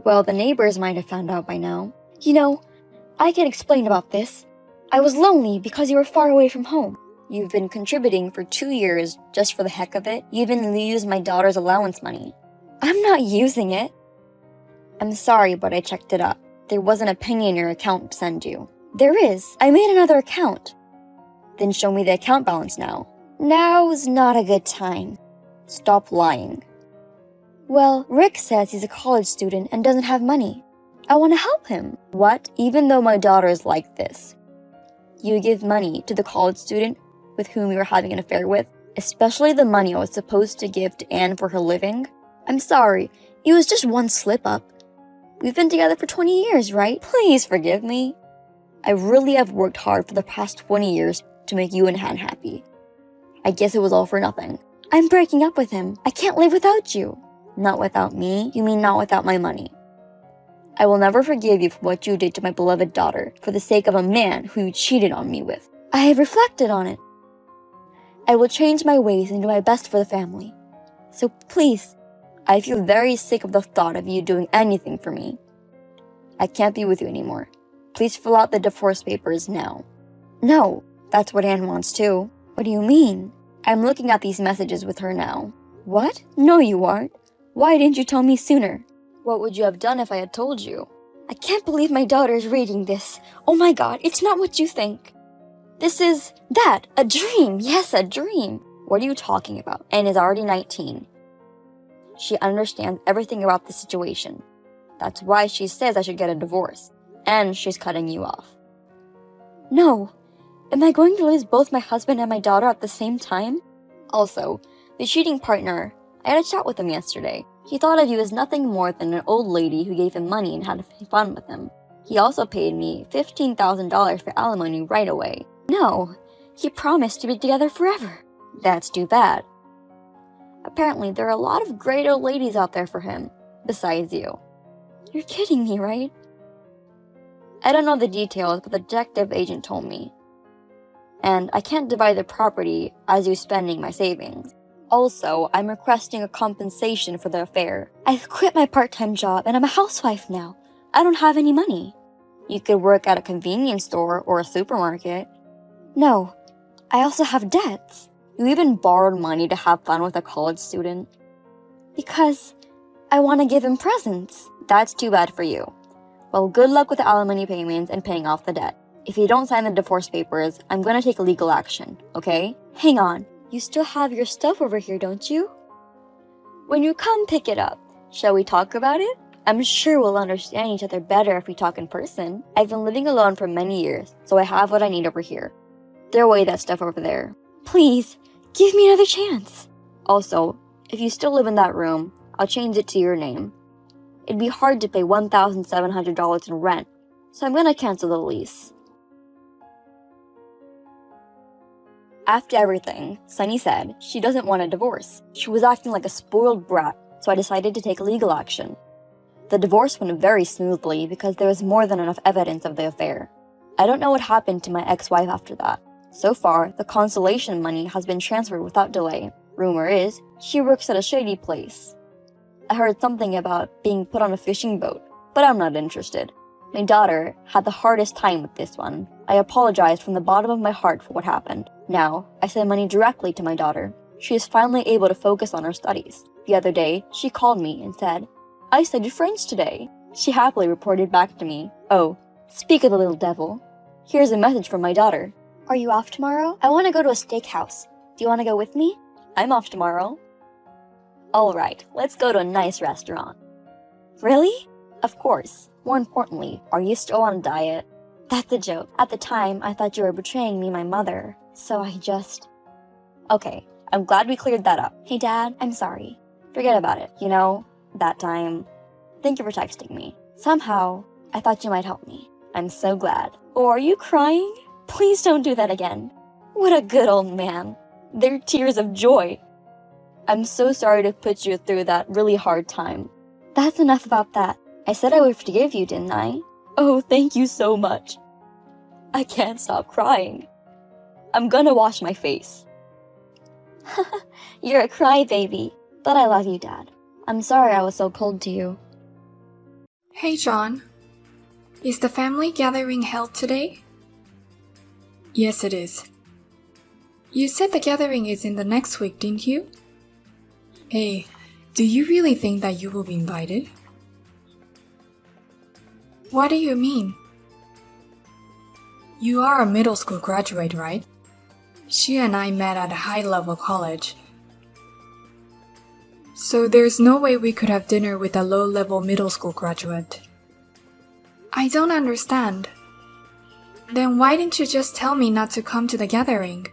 Speaker 4: Well, the neighbors might have found out by now. You know, I can explain about this. I was lonely because you were far away from home. You've been contributing for 2 years just for the heck of it. You even used my daughter's allowance money. I'm not using it. I'm sorry, but I checked it up. There wasn't a penny in your account to send you. There is. I made another account. Then show me the account balance now. Now's not a good time. Stop lying. Well, Rick says he's a college student and doesn't have money. I want to help him. What? Even though my daughter is like this, you give money to the college student with whom you were having an affair with, especially the money I was supposed to give to Anne for her living? I'm sorry. It was just one slip-up. We've been together for 20 years, right? Please forgive me. I really have worked hard for the past 20 years to make you and Han happy. I guess it was all for nothing. I'm breaking up with him. I can't live without you. Not without me? You mean not without my money? I will never forgive you for what you did to my beloved daughter for the sake of a man who you cheated on me with. I have reflected on it. I will change my ways and do my best for the family. So please, I feel very sick of the thought of you doing anything for me. I can't be with you anymore. Please fill out the divorce papers now. No, that's what Anne wants too. What do you mean? I'm looking at these messages with her now. What? No, you aren't. Why didn't you tell me sooner? What would you have done if I had told you? I can't believe my daughter is reading this. Oh my god, it's not what you think. This is a dream. Yes, a dream. What are you talking about? Anne is already 19. She understands everything about the situation. That's why she says I should get a divorce. And she's cutting you off. No. Am I going to lose both my husband and my daughter at the same time? Also, the cheating partner, I had a chat with him yesterday. He thought of you as nothing more than an old lady who gave him money and had fun with him. He also paid me $15,000 for alimony right away. No, he promised to be together forever. That's too bad. Apparently, there are a lot of great old ladies out there for him, besides you. You're kidding me, right? I don't know the details, but the detective agent told me. And I can't divide the property as you spending my savings. Also, I'm requesting a compensation for the affair. I've quit my part-time job and I'm a housewife now. I don't have any money. You could work at a convenience store or a supermarket. No, I also have debts. You even borrowed money to have fun with a college student. Because I want to give him presents. That's too bad for you. Well, good luck with the alimony payments and paying off the debt. If you don't sign the divorce papers, I'm gonna take legal action, okay? Hang on, you still have your stuff over here, don't you? When you come pick it up, shall we talk about it? I'm sure we'll understand each other better if we talk in person. I've been living alone for many years, so I have what I need over here. Throw away that stuff over there. Please, give me another chance. Also, if you still live in that room, I'll change it to your name. It'd be hard to pay $1,700 in rent, so I'm gonna cancel the lease. After everything, Sunny said she doesn't want a divorce. She was acting like a spoiled brat, so I decided to take legal action. The divorce went very smoothly because there was more than enough evidence of the affair. I don't know what happened to my ex-wife after that. So far, the consolation money has been transferred without delay. Rumor is, she works at a shady place. I heard something about being put on a fishing boat, but I'm not interested. My daughter had the hardest time with this one. I apologized from the bottom of my heart for what happened. Now, I send money directly to my daughter. She is finally able to focus on her studies. The other day, she called me and said, "I studied French today." She happily reported back to me, "Oh, speak of the little devil. Here's a message from my daughter. Are you off tomorrow? I want to go to a steakhouse. Do you want to go with me? I'm off tomorrow." Alright, let's go to a nice restaurant. Really? Of course. More importantly, are you still on a diet? That's a joke. At the time, I thought you were betraying me and my mother, so I just... Okay, I'm glad we cleared that up. Hey Dad, I'm sorry. Forget about it. You know, that time. Thank you for texting me. Somehow, I thought you might help me. I'm so glad. Oh, are you crying? Please don't do that again. What a good old man. They're tears of joy. I'm so sorry to put you through that really hard time. That's enough about that. I said I would forgive you, didn't I? Oh, thank you so much. I can't stop crying. I'm gonna wash my face. You're a crybaby, but I love you, Dad. I'm sorry I was so cold to you.
Speaker 5: Hey John, is the family gathering held today? Yes, it is. You said the gathering is in the next week, didn't you? Hey, do you really think that you will be invited? What do you mean? You are a middle school graduate, right? She and I met at a high-level college. So there's no way we could have dinner with a low-level middle school graduate. I don't understand. Then why didn't you just tell me not to come to the gathering?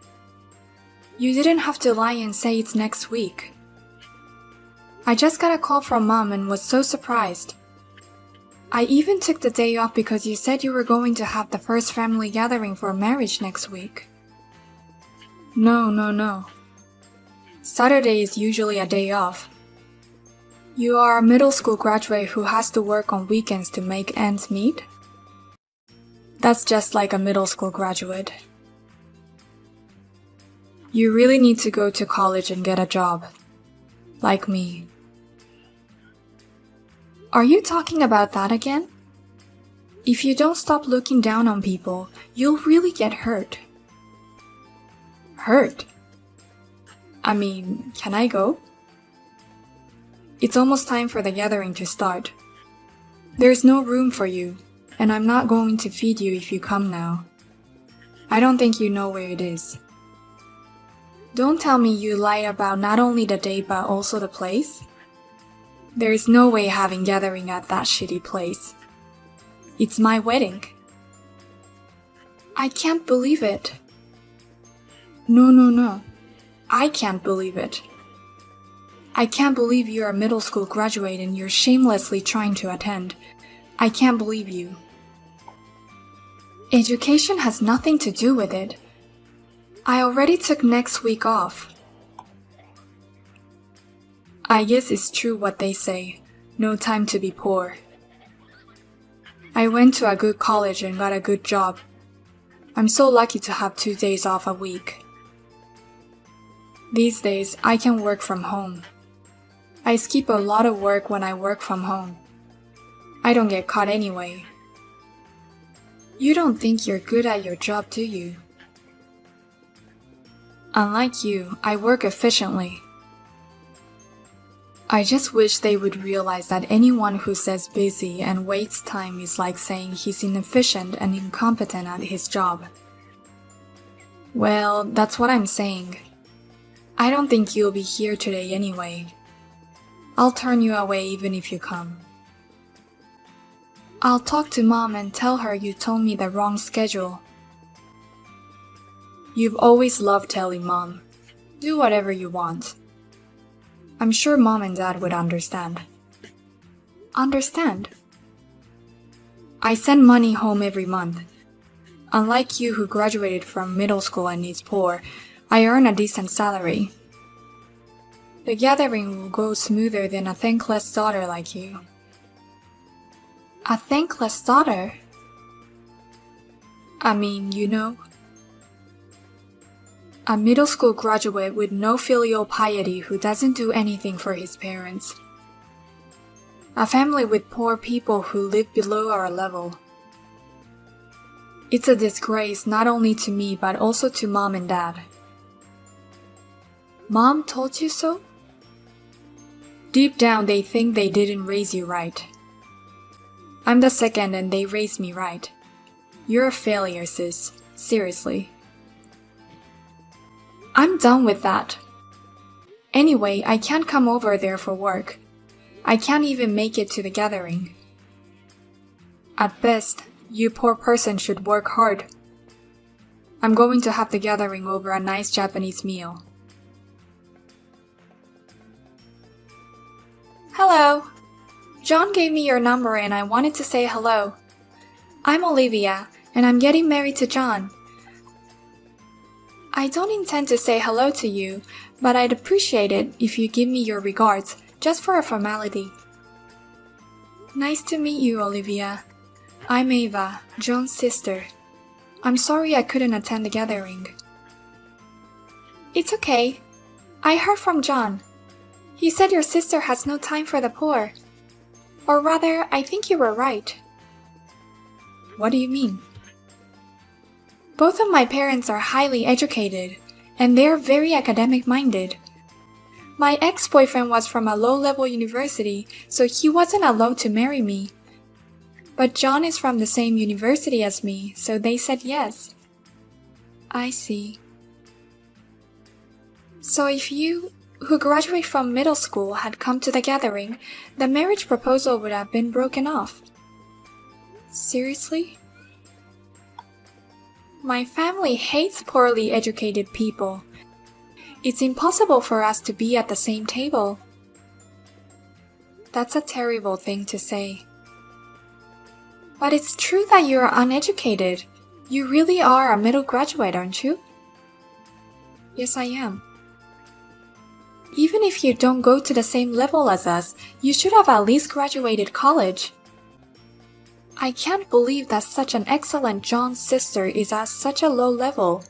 Speaker 5: You didn't have to lie and say it's next week. I just got a call from Mom and was so surprised. I even took the day off because you said you were going to have the first family gathering for marriage next week. No. Saturday is usually a day off. You are a middle school graduate who has to work on weekends to make ends meet? That's just like a middle school graduate. You really need to go to college and get a job. Like me. Are you talking about that again? If you don't stop looking down on people, you'll really get hurt. Hurt? I mean, can I go? It's almost time for the gathering to start. There's no room for you, and I'm not going to feed you if you come now. I don't think you know where it is. Don't tell me you lied about not only the date but also the place. There's no way having gathering at that shitty place. It's my wedding. I can't believe it. No. I can't believe it. I can't believe you're a middle school graduate and you're shamelessly trying to attend. I can't believe you. Education has nothing to do with it. I already took next week off. I guess it's true what they say, no time to be poor. I went to a good college and got a good job. I'm so lucky to have 2 days off a week. These days, I can work from home. I skip a lot of work when I work from home. I don't get caught anyway. You don't think you're good at your job, do you? Unlike you, I work efficiently. I just wish they would realize that anyone who says busy and wastes time is like saying he's inefficient and incompetent at his job. Well, that's what I'm saying. I don't think you'll be here today anyway. I'll turn you away even if you come. I'll talk to Mom and tell her you told me the wrong schedule. You've always loved telling Mom. Do whatever you want. I'm sure Mom and Dad would understand. Understand? I send money home every month. Unlike you who graduated from middle school and is poor, I earn a decent salary. The gathering will go smoother than a thankless daughter like you. A thankless daughter? I mean, you know. A middle school graduate with no filial piety who doesn't do anything for his parents. A family with poor people who live below our level. It's a disgrace not only to me but also to Mom and Dad. Mom told you so? Deep down they think they didn't raise you right. I'm the second and they raised me right. You're a failure, sis. Seriously. I'm done with that. Anyway, I can't come over there for work. I can't even make it to the gathering. At best, you poor person should work hard. I'm going to have the gathering over a nice Japanese meal. Hello. John gave me your number and I wanted to say hello. I'm Olivia, and I'm getting married to John. I don't intend to say hello to you, but I'd appreciate it if you give me your regards, just for a formality. Nice to meet you, Olivia. I'm Ava, John's sister. I'm sorry I couldn't attend the gathering. It's okay. I heard from John. He said your sister has no time for the poor. Or rather, I think you were right. What do you mean? Both of my parents are highly educated, and they're very academic-minded. My ex-boyfriend was from a low-level university, so he wasn't allowed to marry me. But John is from the same university as me, so they said yes. I see. So if you, who graduate from middle school, had come to the gathering, the marriage proposal would have been broken off. Seriously? My family hates poorly educated people. It's impossible for us to be at the same table. That's a terrible thing to say. But it's true that you're uneducated. You really are a middle graduate, aren't you? Yes, I am. Even if you don't go to the same level as us, you should have at least graduated college. I can't believe that such an excellent John's sister is at such a low level.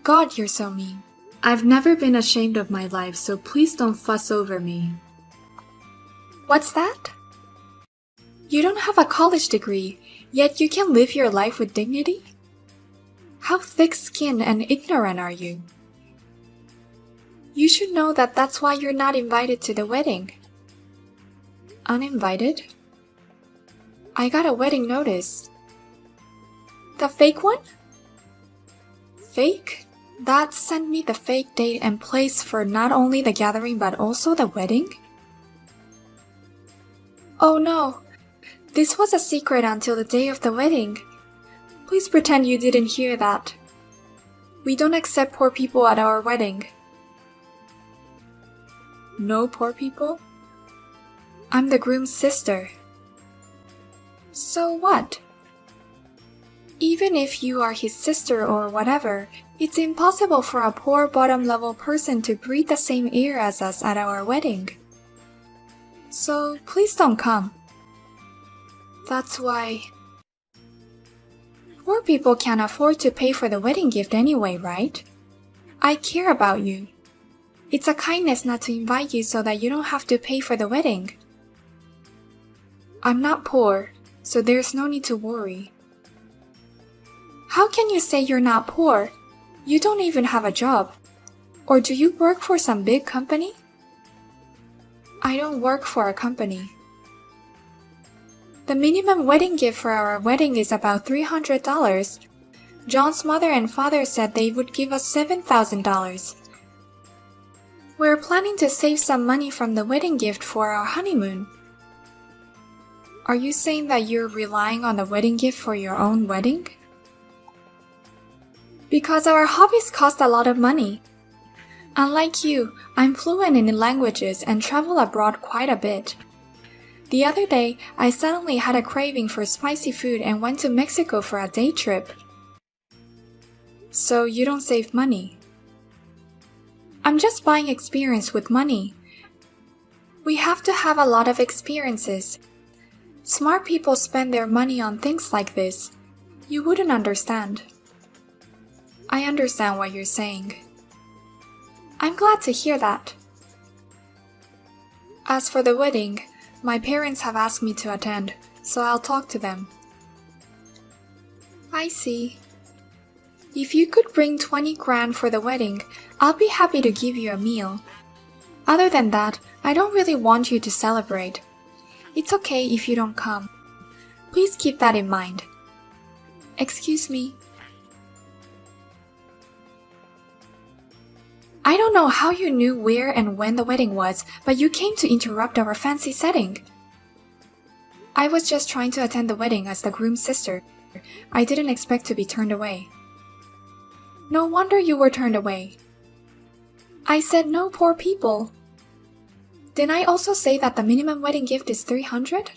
Speaker 5: God, you're so mean. I've never been ashamed of my life, so please don't fuss over me. What's that? You don't have a college degree, yet you can live your life with dignity? How thick-skinned and ignorant are you? You should know that that's why you're not invited to the wedding. Uninvited? I got a wedding notice. The fake one? Fake? Dad sent me the fake date and place for not only the gathering but also the wedding? Oh no, this was a secret until the day of the wedding. Please pretend you didn't hear that. We don't accept poor people at our wedding. No poor people? I'm the groom's sister. So what? Even if you are his sister or whatever, it's impossible for a poor bottom-level person to breathe the same air as us at our wedding. So please don't come. That's why... Poor people can't afford to pay for the wedding gift anyway, right? I care about you. It's a kindness not to invite you so that you don't have to pay for the wedding. I'm not poor, so there's no need to worry. How can you say you're not poor? You don't even have a job. Or do you work for some big company? I don't work for a company. The minimum wedding gift for our wedding is about $300. John's mother and father said they would give us $7,000. We're planning to save some money from the wedding gift for our honeymoon. Are you saying that you're relying on the wedding gift for your own wedding? Because our hobbies cost a lot of money. Unlike you, I'm fluent in languages and travel abroad quite a bit. The other day, I suddenly had a craving for spicy food and went to Mexico for a day trip. So you don't save money. I'm just buying experience with money. We have to have a lot of experiences. Smart people spend their money on things like this. You wouldn't understand. I understand what you're saying. I'm glad to hear that. As for the wedding, my parents have asked me to attend, so I'll talk to them. I see. If you could bring 20 grand for the wedding, I'll be happy to give you a meal. Other than that, I don't really want you to celebrate. It's okay if you don't come. Please keep that in mind. Excuse me. I don't know how you knew where and when the wedding was, but you came to interrupt our fancy setting. I was just trying to attend the wedding as the groom's sister. I didn't expect to be turned away. No wonder you were turned away. I said no poor people. Didn't I also say that the minimum wedding gift is $300?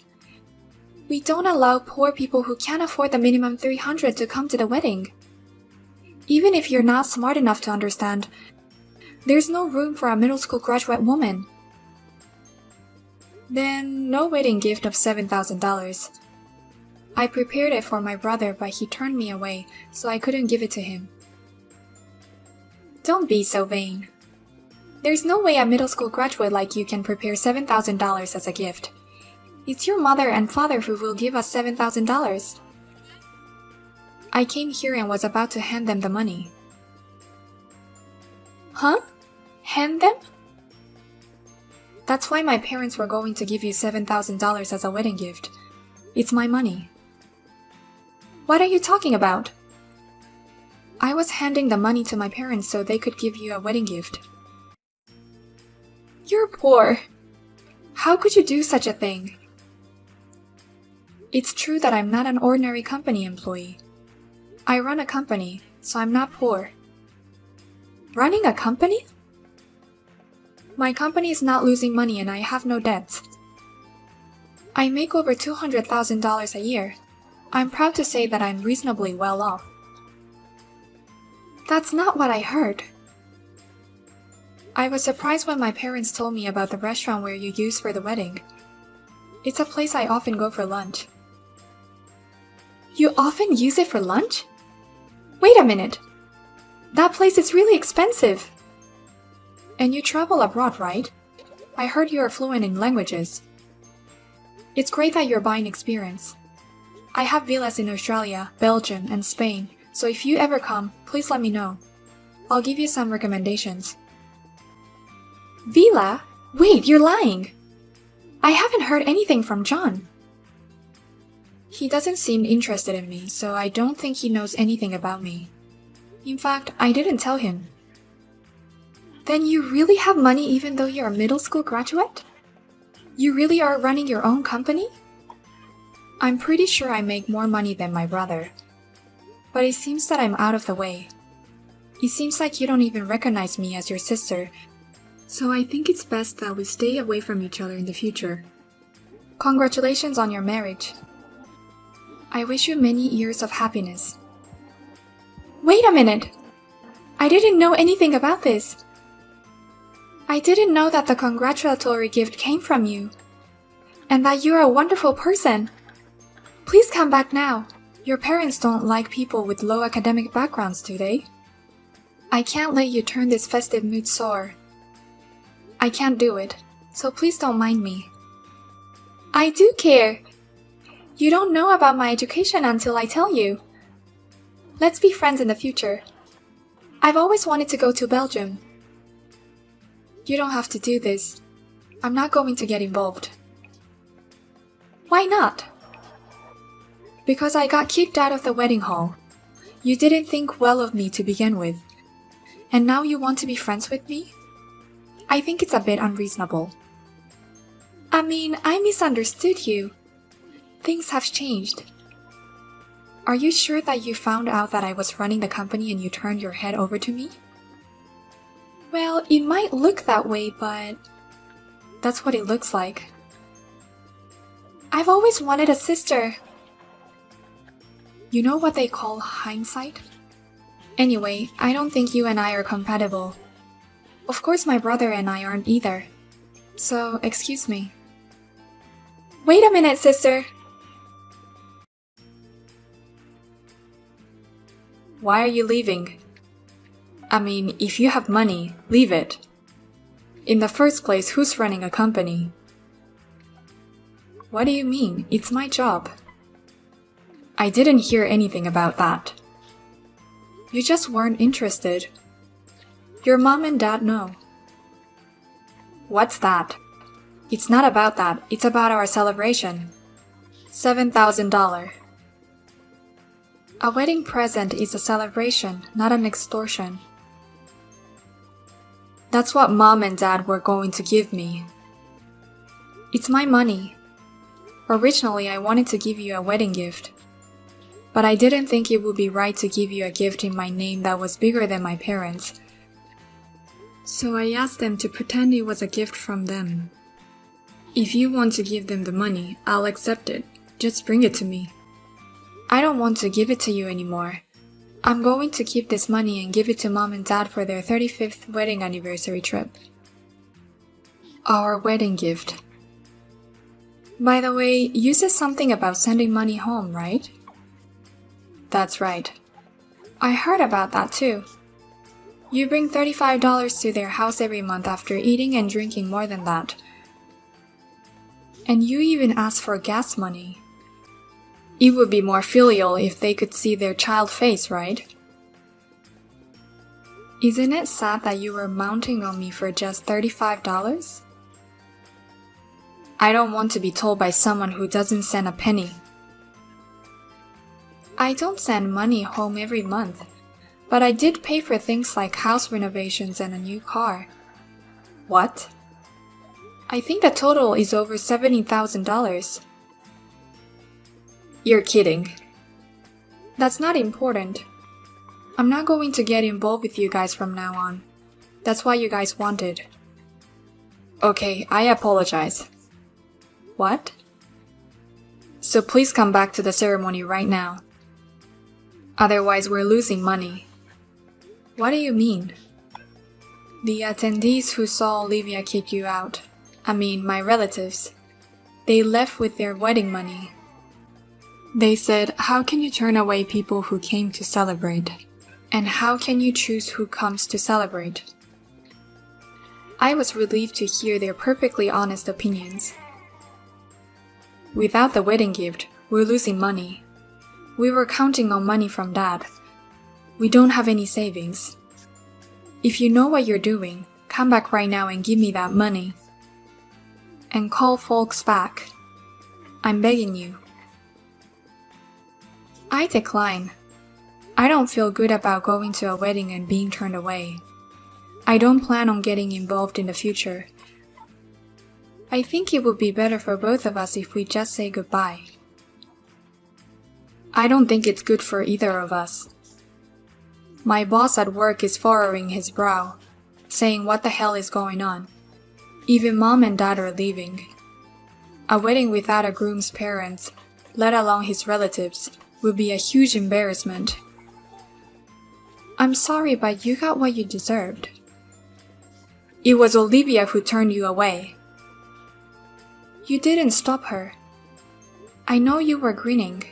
Speaker 5: We don't allow poor people who can't afford the minimum $300 to come to the wedding. Even if you're not smart enough to understand, there's no room for a middle school graduate woman. Then, no wedding gift of $7,000. I prepared it for my brother, but he turned me away, so I couldn't give it to him. Don't be so vain. There's no way a middle school graduate like you can prepare $7,000 as a gift. It's your mother and father who will give us $7,000. I came here and was about to hand them the money. Huh? Hand them? That's why my parents were going to give you $7,000 as a wedding gift. It's my money. What are you talking about? I was handing the money to my parents so they could give you a wedding gift. You're poor. How could you do such a thing? It's true that I'm not an ordinary company employee. I run a company, so I'm not poor. Running a company? My company is not losing money and I have no debts. I make over $200,000 a year. I'm proud to say that I'm reasonably well off. That's not what I heard. I was surprised when my parents told me about the restaurant where you used for the wedding. It's a place I often go for lunch. You often use it for lunch? Wait a minute. That place is really expensive. And you travel abroad, right? I heard you are fluent in languages. It's great that you're buying experience. I have villas in Australia, Belgium, and Spain, so if you ever come, please let me know. I'll give you some recommendations. Villa? Wait, you're lying. I haven't heard anything from John. He doesn't seem interested in me, so I don't think he knows anything about me. In fact, I didn't tell him. Then you really have money even though you're a middle school graduate? You really are running your own company? I'm pretty sure I make more money than my brother. But it seems that I'm out of the way. It seems like you don't even recognize me as your sister, so I think it's best that we stay away from each other in the future. Congratulations on your marriage. I wish you many years of happiness. Wait a minute! I didn't know anything about this. I didn't know that the congratulatory gift came from you, and that you're a wonderful person. Please come back now. Your parents don't like people with low academic backgrounds, do they? I can't let you turn this festive mood sour. I can't do it, so please don't mind me. I do care. You don't know about my education until I tell you. Let's be friends in the future. I've always wanted to go to Belgium. You don't have to do this. I'm not going to get involved. Why not? Because I got kicked out of the wedding hall. You didn't think well of me to begin with. And now you want to be friends with me? I think it's a bit unreasonable. I mean, I misunderstood you. Things have changed. Are you sure that you found out that I was running the company and you turned your head over to me? Well, it might look that way, but that's what it looks like. I've always wanted a sister. You know what they call hindsight? Anyway, I don't think you and I are compatible. Of course, my brother and I aren't either. So, excuse me. Wait a minute, sister! Why are you leaving? I mean, if you have money, leave it. In the first place, who's running a company? What do you mean? It's my job. I didn't hear anything about that. You just weren't interested. Your mom and dad know. What's that? It's not about that. It's about our celebration. $7,000. A wedding present is a celebration, not an extortion. That's what mom and dad were going to give me. It's my money. Originally, I wanted to give you a wedding gift. But I didn't think it would be right to give you a gift in my name that was bigger than my parents. So I asked them to pretend it was a gift from them. If you want to give them the money, I'll accept it. Just bring it to me. I don't want to give it to you anymore. I'm going to keep this money and give it to mom and dad for their 35th wedding anniversary trip. Our wedding gift. By the way, you said something about sending money home, right? That's right. I heard about that too. You bring $35 to their house every month after eating and drinking more than that. And you even ask for gas money. It would be more filial if they could see their child face, right? Isn't it sad that you were mounting on me for just $35? I don't want to be told by someone who doesn't send a penny. I don't send money home every month, but I did pay for things like house renovations and a new car. What? I think the total is over $70,000. You're kidding. That's not important. I'm not going to get involved with you guys from now on. That's what you guys wanted. Okay, I apologize. What? So please come back to the ceremony right now. Otherwise, we're losing money. What do you mean? The attendees who saw Olivia kick you out, my relatives, they left with their wedding money. They said, how can you turn away people who came to celebrate? And how can you choose who comes to celebrate? I was relieved to hear their perfectly honest opinions. Without the wedding gift, we're losing money. We were counting on money from Dad. We don't have any savings. If you know what you're doing, come back right now and give me that money. And call folks back. I'm begging you. I decline. I don't feel good about going to a wedding and being turned away. I don't plan on getting involved in the future. I think it would be better for both of us if we just say goodbye. I don't think it's good for either of us. My boss at work is furrowing his brow, saying what the hell is going on. Even mom and dad are leaving. A wedding without a groom's parents, let alone his relatives, would be a huge embarrassment. I'm sorry, but you got what you deserved. It was Olivia who turned you away. You didn't stop her. I know you were grinning.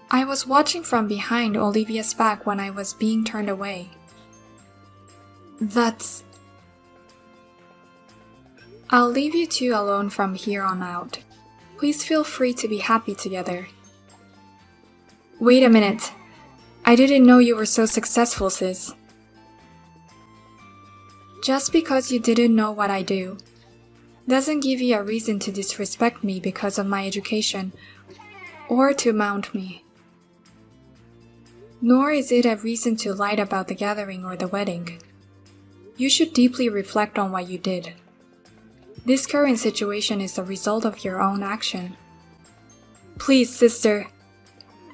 Speaker 5: I was watching from behind Olivia's back when I was being turned away. I'll leave you two alone from here on out. Please feel free to be happy together. Wait a minute. I didn't know you were so successful, sis. Just because you didn't know what I do doesn't give you a reason to disrespect me because of my education or to mount me. Nor is it a reason to lie about the gathering or the wedding. You should deeply reflect on what you did. This current situation is the result of your own action. Please, sister,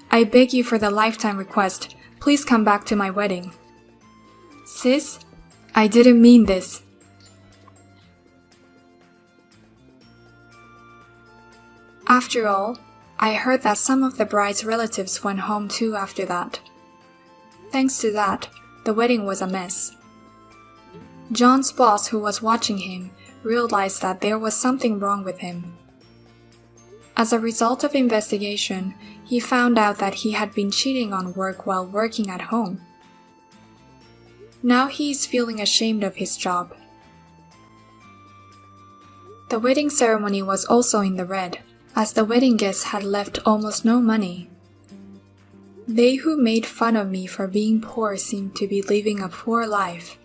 Speaker 5: I beg you for the lifetime request, please come back to my wedding. Sis, I didn't mean this. After all, I heard that some of the bride's relatives went home too after that. Thanks to that, the wedding was a mess. John's boss, who was watching him, realized that there was something wrong with him. As a result of investigation, he found out that he had been cheating on work while working at home. Now he is feeling ashamed of his job. The wedding ceremony was also in the red, as the wedding guests had left almost no money. They who made fun of me for being poor seemed to be living a poor life.